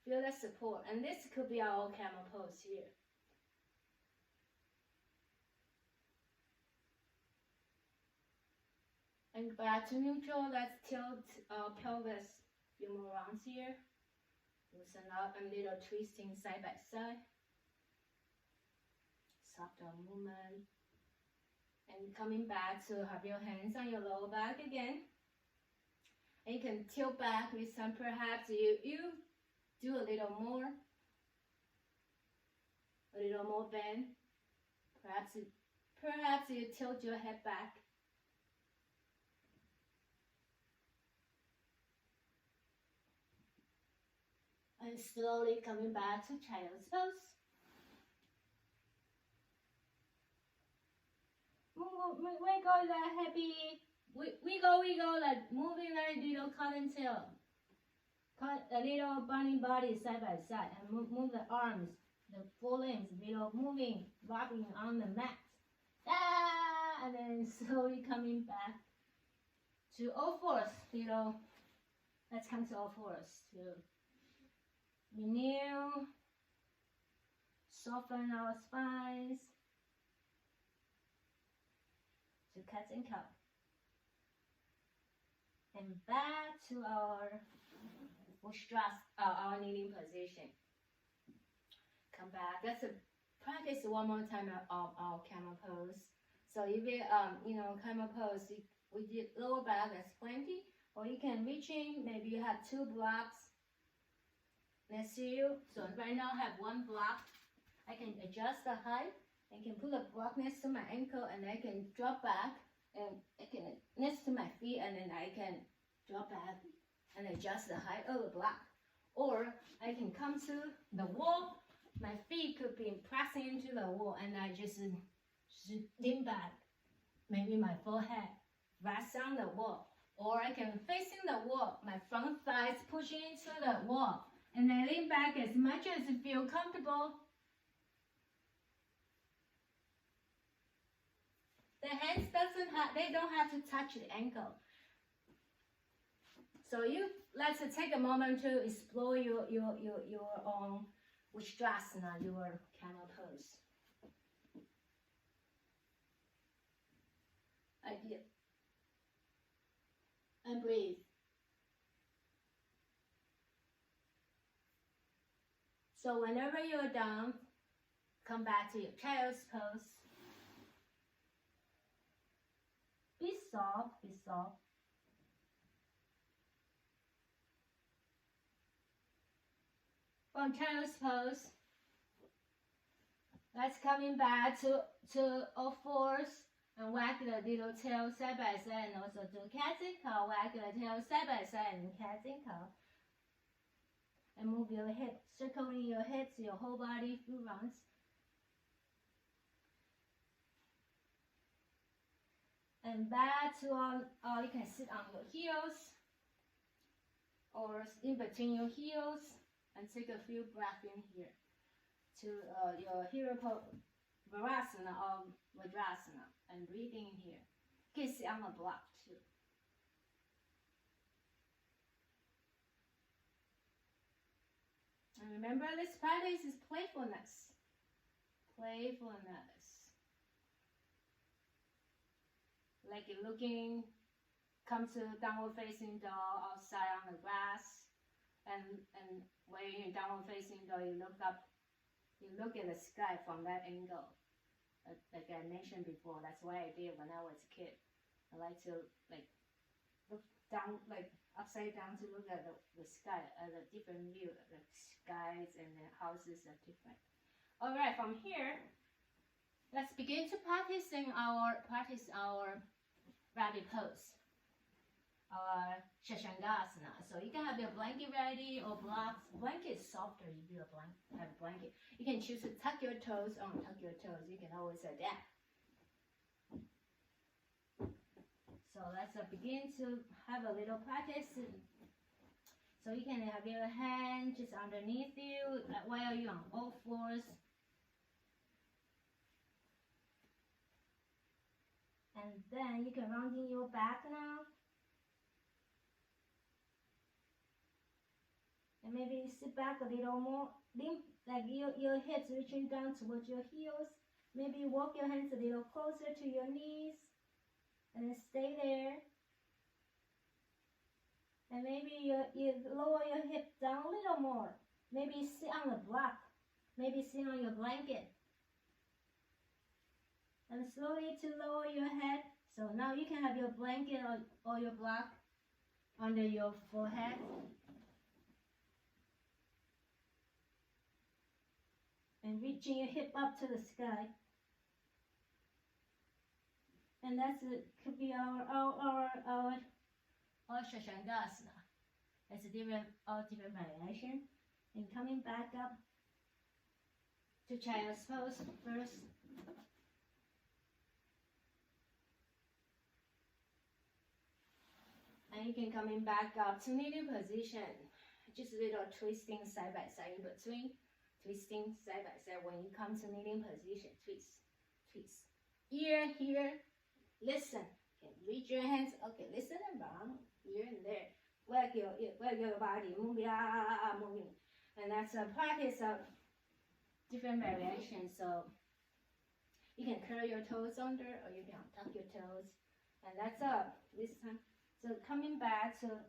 Feel that support, and this could be our camel pose here. And back to neutral. Let's tilt our pelvis a few more rounds here. Loosen up, and little twisting side by side. Soft arm movement. And coming back to have your hands on your lower back again. And you can tilt back with some, perhaps you do a little more bend. Perhaps you tilt your head back. And slowly coming back to child's pose. Wiggle that happy, wiggle, like moving like little cottontail. A little bunny body side by side, and move the arms, the forelimbs, little moving, rocking on the mat. And then slowly coming back to all fours. Let's come to all fours to renew, soften our spines, to cat and cow, and back to our our kneeling position. Come back. Let's practice one more time of our camel pose. So if you camel pose, we did lower back, that's plenty, or you can reach in. Maybe you have 2 blocks next to you. So right now I have 1 block. I can adjust the height. I can put a block next to my ankle, and I can drop back, and I can next to my feet, and then I can drop back and adjust the height of the block. Or I can come to the wall. My feet could be pressing into the wall, and I just lean back. Maybe my forehead rests on the wall. Or I can facing the wall, my front thighs pushing into the wall. And I lean back as much as I feel comfortable. The hands they don't have to touch the ankle. So let's take a moment to explore your own Vajrasana, your camel pose. Idea. And breathe. So whenever you're done, come back to your child's pose. Be soft, be soft. From child's pose, let's coming back to all fours and wag the little tail side by side, and also do cat's and cow, wag the tail side by side and cat's and cow. And move your hips, circling your hips, your whole body few rounds. And back to you can sit on your heels or in between your heels and take a few breaths in here to your hero Virasana or Vajrasana and breathe in here. You can sit on the block too. And remember, this practice is playfulness. Playfulness. Like you're looking, come to downward facing dog outside on the grass, and when you're downward facing dog, you look up, you look at the sky from that angle. Like I mentioned before, that's what I did when I was a kid. I like to look down, like upside down, to look at the sky at a different view. The skies and the houses are different. All right, from here, let's begin to practice our rabbit pose, our Shashangasana. So you can have your blanket ready or blocks. Blanket is softer if you have a blanket. You can choose to tuck your toes. You can always adapt. So let's begin to have a little practice. So you can have your hand just underneath you while you're on all fours. And then you can round in your back now. And maybe sit back a little more, like your hips reaching down towards your heels. Maybe walk your hands a little closer to your knees. And then stay there. And maybe you lower your hips down a little more. Maybe sit on the block. Maybe sit on your blanket. And slowly to lower your head. So now you can have your blanket or your block under your forehead. And reaching your hip up to the sky. And could be our Shashangasana. It's all different variation. And coming back up to child's pose first. And you can coming back up to kneeling position. Just a little twisting side by side in between. Twisting side by side. When you come to kneeling position, twist, twist. Ear here, listen. Okay, reach your hands. Okay, listen around here and there. Wag your body, moving. And that's a practice of different variations. So you can curl your toes under, or you can tuck your toes. And that's up this time. So coming back to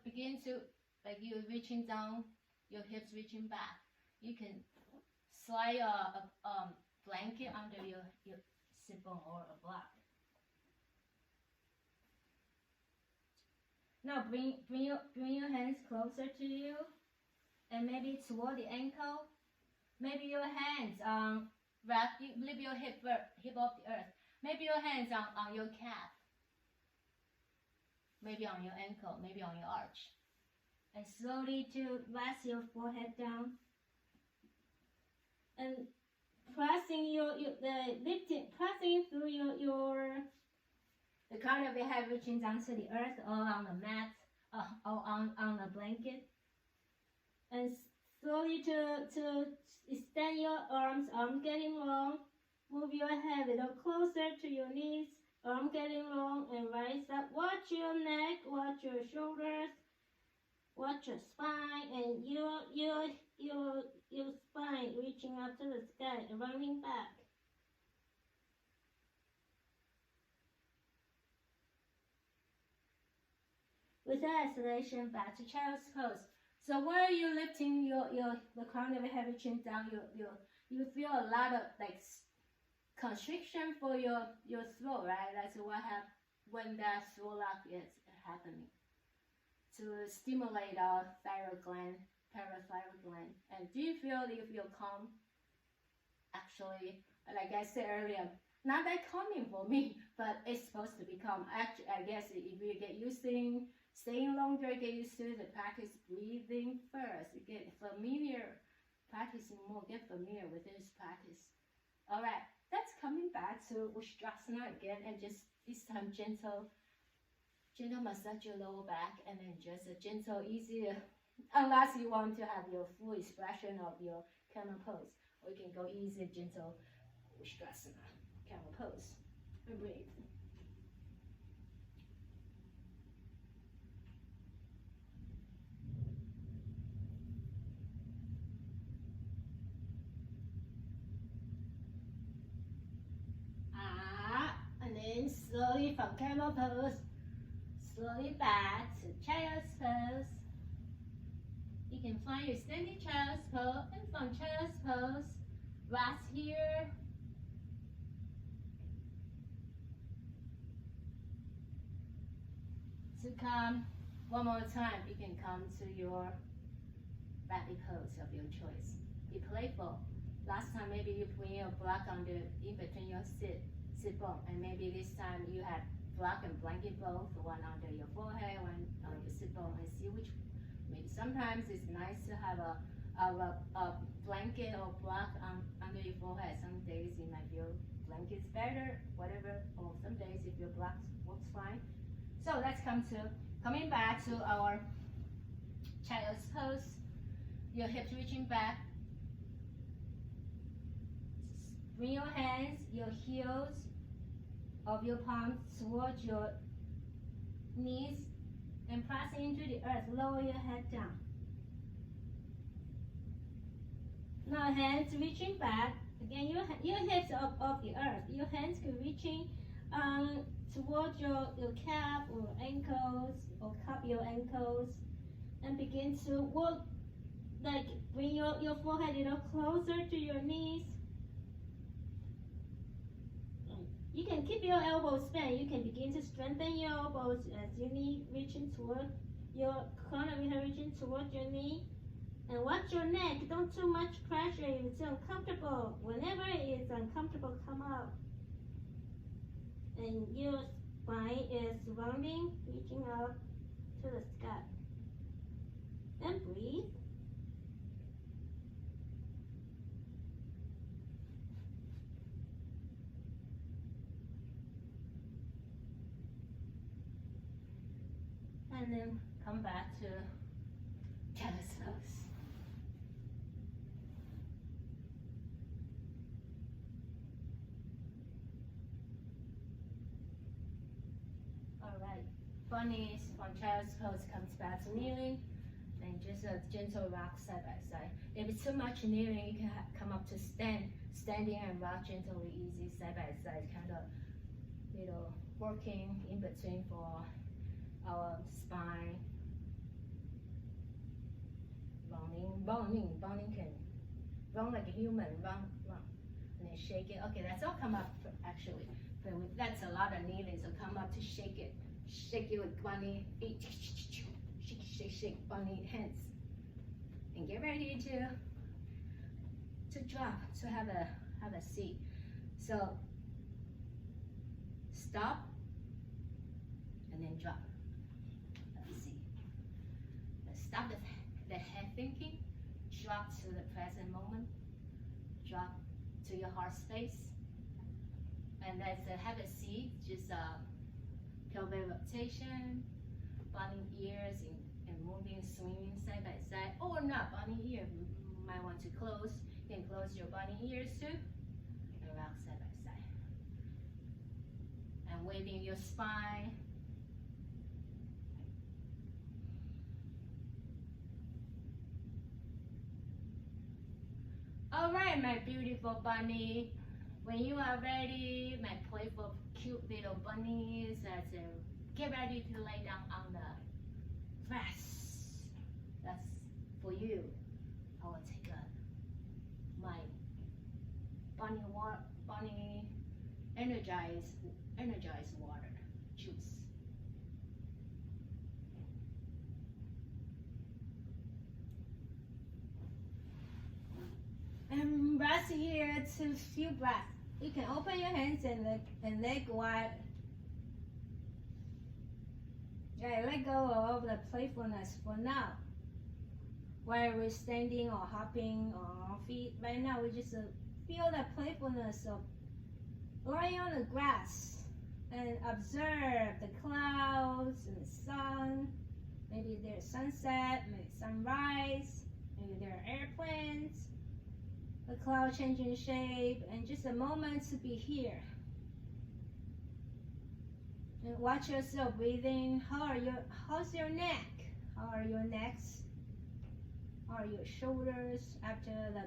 begin to, like you reaching down, your hips reaching back. You can slide a blanket under your sit bone or a block. Now bring your hands closer to you, and maybe toward the ankle. Maybe your hands lift your hip off the earth. Maybe your hands on your calf. Maybe on your ankle, maybe on your arch. And slowly to rest your forehead down. And pressing pressing through the crown of your head reaching down to the earth or on the mat or on a blanket. And slowly to extend your arms getting long. Move your head a little closer to your knees, arm getting long, and rise up. Watch your neck, watch your shoulders, watch your spine, and your spine reaching up to the sky and rounding back. With that exhalation, back to child's pose. So where you're lifting the crown of your head reaching down, you feel a lot of like constriction for your throat, right? That's what happens when that throat lock is happening. To stimulate our thyroid gland, parathyroid gland. And do you feel calm? Actually, like I said earlier, not that calming for me, but it's supposed to be calm. Actually, I guess if you get used to staying longer, get used to the practice breathing first. You get familiar, practicing more, get familiar with this practice. All right, that's coming back to Ustrasana again, and just this time gentle massage your lower back, and then just a gentle, easy, unless you want to have your full expression of your camel pose, or you can go easy, gentle Ustrasana, camel pose, and breathe. And then slowly from camel pose, slowly back to child's pose. You can find your standing child's pose, and from child's pose, rest here. To come one more time, you can come to your rabbit pose of your choice. Be playful. Last time maybe you put your block in between your sit bone, and maybe this time you have block and blanket both, one under your forehead, one on your sit bone, and see which. Maybe sometimes it's nice to have a blanket or block under your forehead. Some days you might feel blankets better, whatever, or some days if your block works fine. So let's coming back to our child's pose. Your hips reaching back. Bring your hands, your heels of your palms towards your knees, and pressing into the earth. Lower your head down. Now hands reaching back. Again, your hips up off the earth. Your hands can reaching towards your calf or ankles, or cup your ankles, and begin to walk. Like bring your forehead a little closer to your knees. You can keep your elbows bent. You can begin to strengthen your elbows as your knee reaching toward your crown of your head reaching toward your knee. And watch your neck. Don't too much pressure if it's uncomfortable. Whenever it is uncomfortable, come out. And your spine is rounding, reaching up to the sky. And breathe. And then come back to child's pose. All right, bunnies from child's pose comes back to kneeling, and just a gentle rock side by side. If it's too much kneeling, you can come up to standing and rock gently, easy side by side, kind of working in between for our spine. Rounding can round like a human, round, and then shake it. Okay, that's all come up actually. But that's a lot of kneeling, so come up to shake it with bunny feet, shake bunny hands, and get ready to drop, to have a seat. So stop and then drop. Let's see. stop the head thinking, drop to the present moment, drop to your heart space, and let's have a seat, just pelvic rotation, bunny ears and moving, swinging side by side, or not bunny ear, you might want to close, you can close your bunny ears too, and rock side by side, and waving your spine. All right, my beautiful bunny. When you are ready, my playful, cute little bunnies, get ready to lay down on the grass. That's for you. I will take my bunny energized water juice. And rest here to few breaths. You can open your hands and leg wide. Yeah, let go of the playfulness for now. While we're standing or hopping on our feet, right now we just feel the playfulness of lying on the grass and observe the clouds and the sun. Maybe there's sunset, maybe sunrise, maybe there are airplanes. The cloud changing shape, and just a moment to be here. And watch yourself breathing. How's your neck? How are your necks? How are your shoulders after the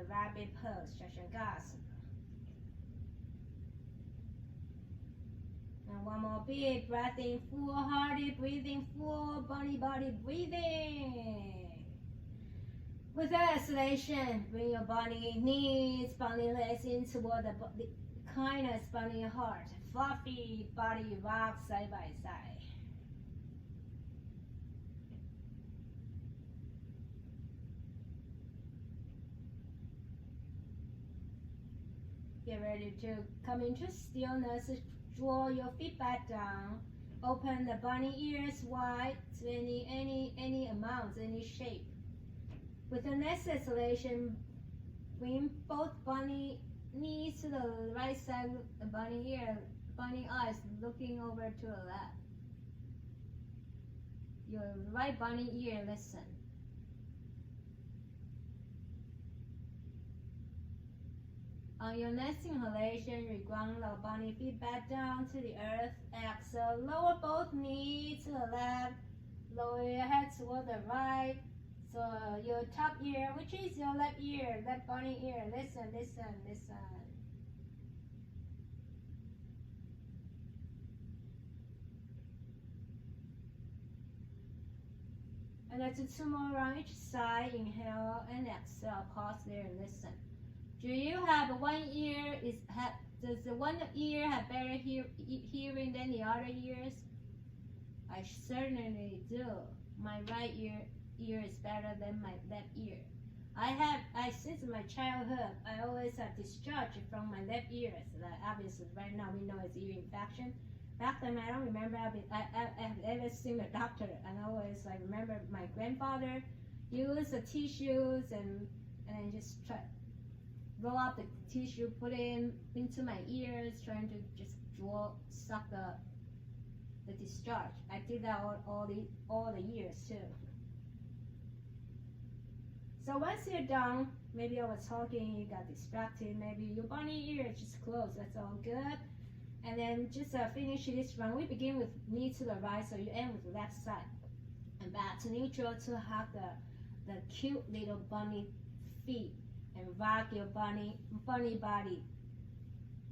rabbit pose, Shashangasana? And one more big breath in, full hearted breathing, full body breathing. With that exhalation, bring your bunny knees, bunny legs in toward the kindness, bunny heart. Fluffy body rock side by side. Get ready to come into stillness. Draw your feet back down. Open the bunny ears wide to any amount, any shape. With the next exhalation, bring both bunny knees to the right side of the bunny ear, bunny eyes looking over to the left. Your right bunny ear, listen. On your next inhalation, reground the bunny feet back down to the earth. Exhale, lower both knees to the left. Lower your head toward the right. So your top ear, which is your left ear, left bunny ear, listen. And let's do 2 more around each side. Inhale and exhale. Pause there and listen. Do you have one ear? Does the one ear have better hearing than the other ears? I certainly do. My right ear is better than my left ear. Since my childhood, I always have discharge from my left ear. So that obviously right now we know it's ear infection. Back then I don't remember I have ever seen a doctor, and I always remember my grandfather used the tissues and just try roll up the tissue, put it into my ears, trying to just suck the discharge. I did that all the years too. So once you're done, maybe I was talking, you got distracted, maybe your bunny ear is just closed, that's all good. And then just finish this round. We begin with knee to the right, so you end with the left side. And back to neutral to have the cute little bunny feet. And rock your bunny body.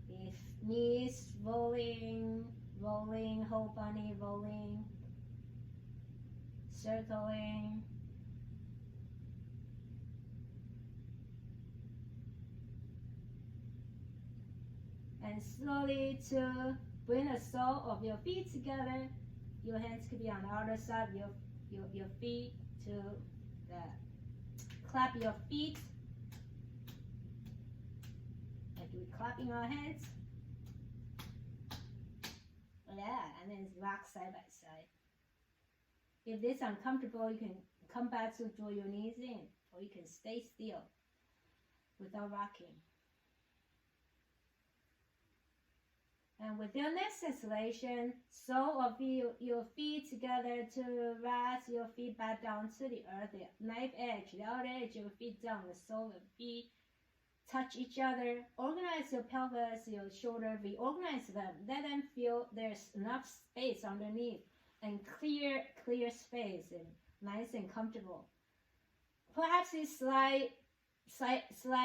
If knees rolling, whole bunny rolling, circling. And slowly to bring the sole of your feet together. Your hands could be on the other side of your feet to clap your feet. Like we're clapping our hands. Yeah, and then rock side by side. If this is uncomfortable, you can come back to draw your knees in, or you can stay still without rocking. And with your next exhalation, sole of your feet together to rest your feet back down to the earth. The knife edge, the outer edge of your feet down, the sole of feet touch each other. Organize your pelvis, your shoulder, reorganize them. Let them feel there's enough space underneath and clear space and nice and comfortable. Perhaps you slide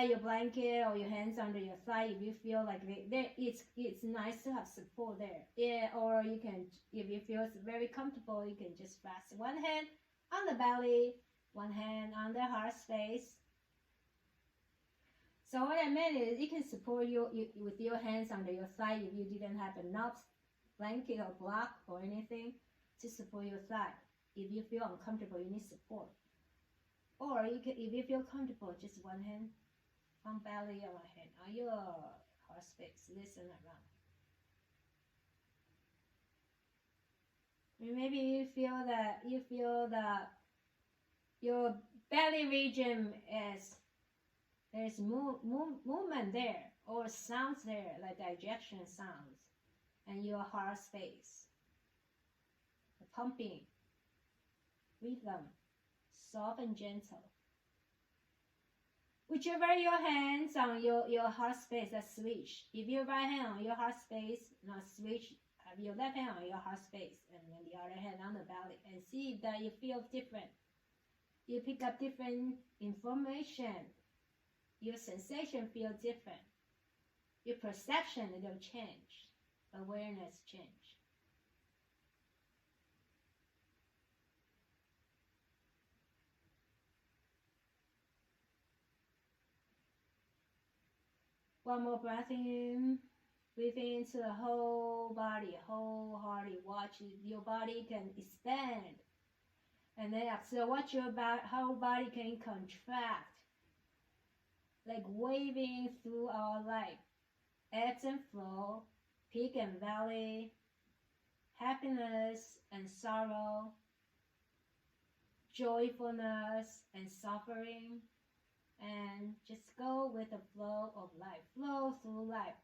your blanket or your hands under your thigh if you feel like it's nice to have support there. Yeah, or you can, if you feel very comfortable, you can just rest one hand on the belly, one hand on the heart space. So what I meant is you can support you with your hands under your thigh if you didn't have enough blanket or block or anything to support your thigh. If you feel uncomfortable, you need support. Or you can, if you feel comfortable, just one hand on belly or one hand on your heart space. Listen around. And maybe you feel that your belly region is there's movement there or sounds there like digestion sounds, and your heart space, the pumping rhythm. Soft and gentle. Whichever your hands on your heart space, that switch. If your right hand on your heart space, now switch, have your left hand on your heart space, and then the other hand on the belly, and see that you feel different. You pick up different information. Your sensation feel different. Your perception, it'll change. Awareness change. One more breath in. Breathe into the whole body, wholeheartedly. Watch your body can expand. And then exhale, watch your whole body can contract. Like waving through our life. Ebbs and flow, peak and valley, happiness and sorrow, joyfulness and suffering. And just go with the flow of life. Flow through life.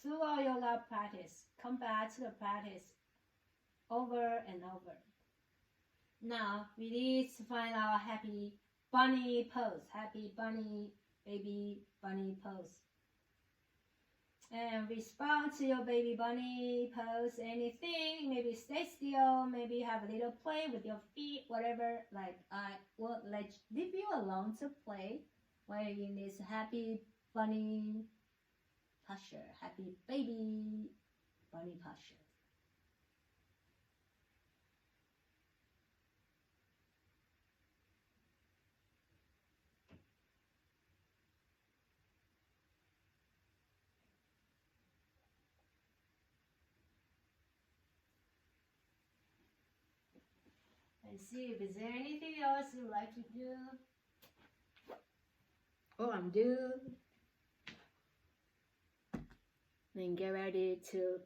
Through all yoga practice. Come back to the practice over and over. Now, release to find our happy bunny pose. Happy bunny, baby bunny pose. And respond to your baby bunny pose. Anything, maybe stay still, maybe have a little play with your feet, whatever. Like I will leave you alone to play while you're in this happy bunny posture, happy baby bunny posture. And see if there anything else you'd like to do. Oh, I'm due. Then get ready to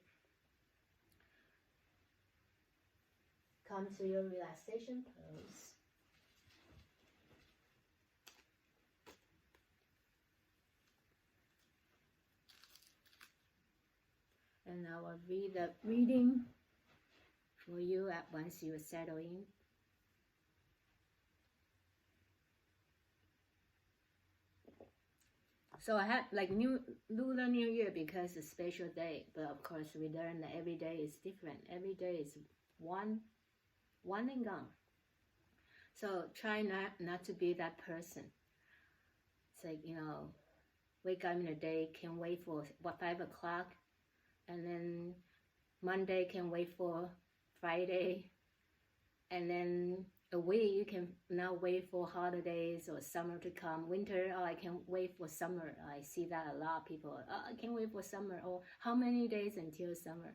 come to your relaxation pose. And I will read the reading for you once you settle in. So I had like Lunar New Year because it's a special day, but of course we learn that every day is different. Every day is one and gone. So try not to be that person. It's like, wake up in the day, can't wait for 5 o'clock, and then Monday can wait for Friday, and then a week you can now wait for holidays or summer to come. Winter, I can't wait for summer. I see that a lot of people, I can't wait for summer, or how many days until summer.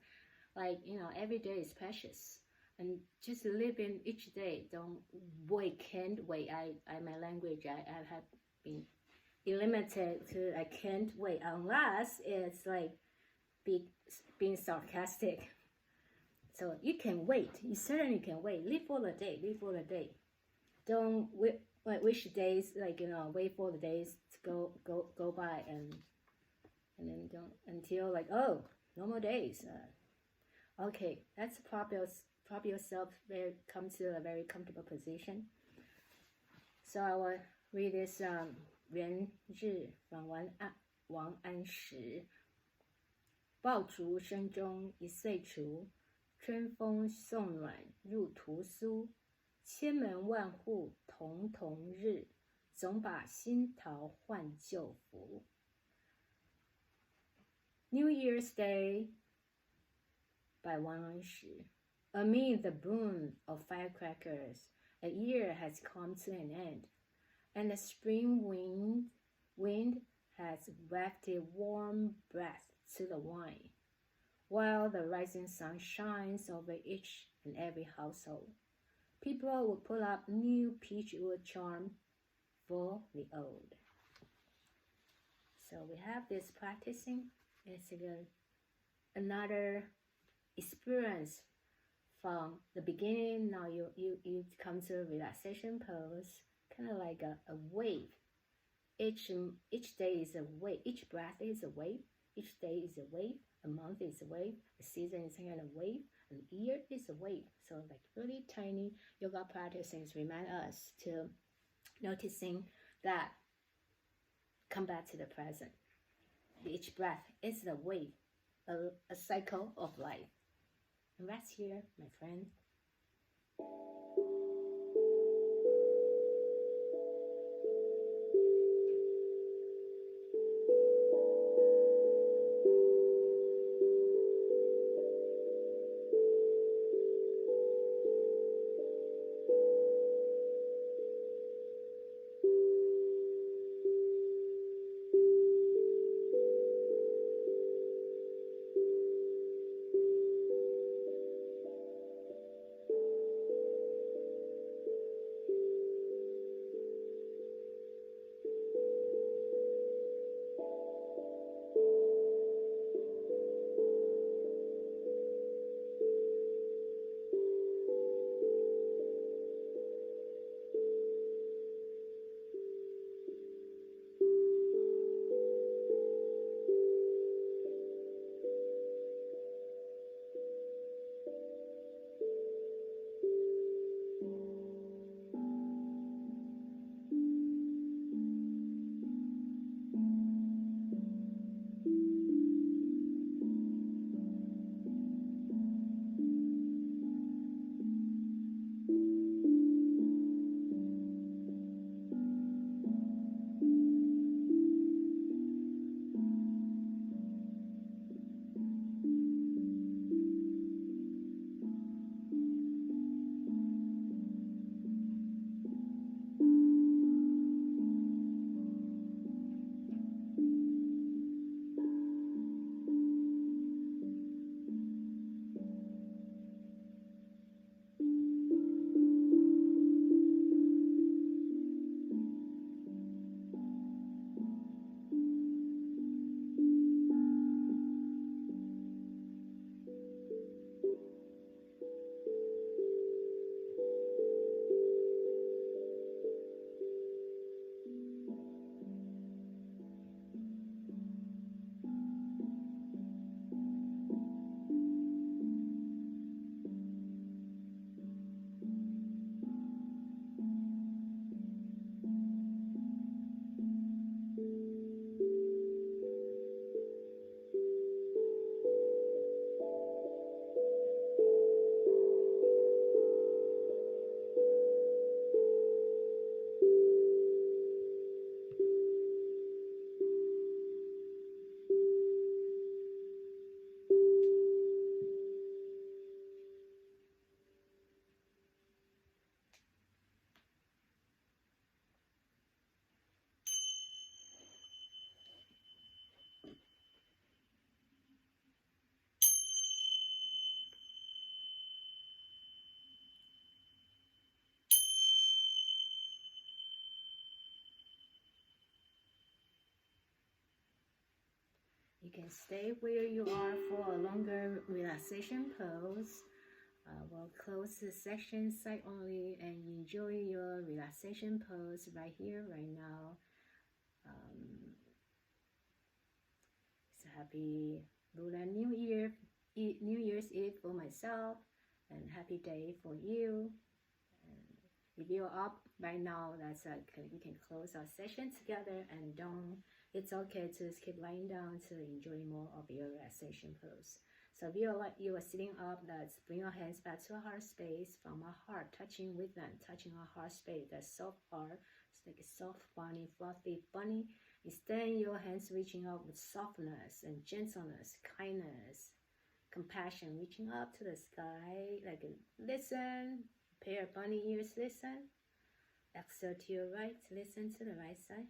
Like, every day is precious, and just live in each day. Don't wait, can't wait. My language, I have been limited to I can't wait, unless it's like being sarcastic. So you can wait. You certainly can wait. Live for the day. Live for the day. don't wish days wait for the days to go by and then don't until no more days. Okay, let's prop yourself come to a very comfortable position. So I will read this 元日 from Wang Anshi. 爆竹声中一岁除，春风送暖入屠苏。千门万户曈曈日，总把新桃换旧符。New Year's Day by Wang Anshi. Amid the boom of firecrackers, a year has come to an end, and the spring wind has wafted warm breath to the wine, while the rising sun shines over each and every household. People will put up new peachwood charm for the old. So we have this practicing. It's another experience from the beginning. Now you come to a relaxation pose, kind of like a wave. Each day is a wave. Each breath is a wave. Each day is a wave. A month is a wave. A season is kind of a wave. An year is a wave. So like really tiny yoga practices remind us to noticing that come back to the present. Each breath is a wave, a cycle of life. And rest here, my friend. You can stay where you are for a longer relaxation pose. We'll close the session side only and enjoy your relaxation pose right here, right now. It's a happy Lunar New Year's Eve for myself, and happy day for you. And if you're up right now, that's we can close our session together, and it's okay to just keep lying down to enjoy more of your relaxation pose. So if you are sitting up, let's bring our hands back to our heart space, from our heart, touching with them, touching our heart space, that soft heart. It's like a soft bunny, fluffy bunny. Extend your hands, reaching up with softness and gentleness, kindness, compassion, reaching up to the sky. Like listen, pair of bunny ears, listen. Exhale to your right, listen to the right side.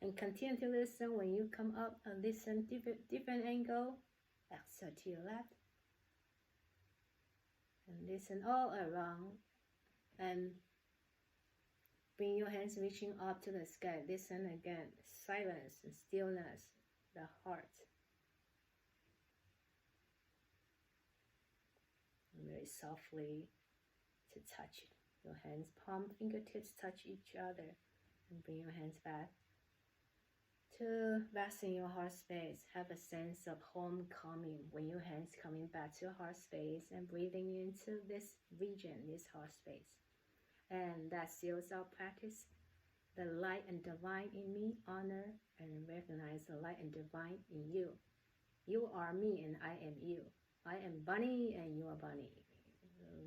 And continue to listen when you come up and listen different angle. Exhale to your left. And listen all around. And bring your hands reaching up to the sky. Listen again. Silence and stillness. The heart. And very softly to touch it. Your hands, palm, fingertips touch each other. And bring your hands back to rest in your heart space. Have a sense of homecoming when your hands coming back to your heart space and breathing into this region, this heart space. And that seals our practice. The light and divine in me, honor and recognize the light and divine in you. You are me and I am you. I am Bunny and you are Bunny.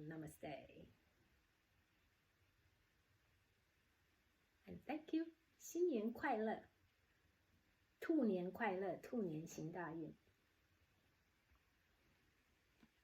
Namaste. And thank you. 新年快乐，兔年快乐，兔年行大运。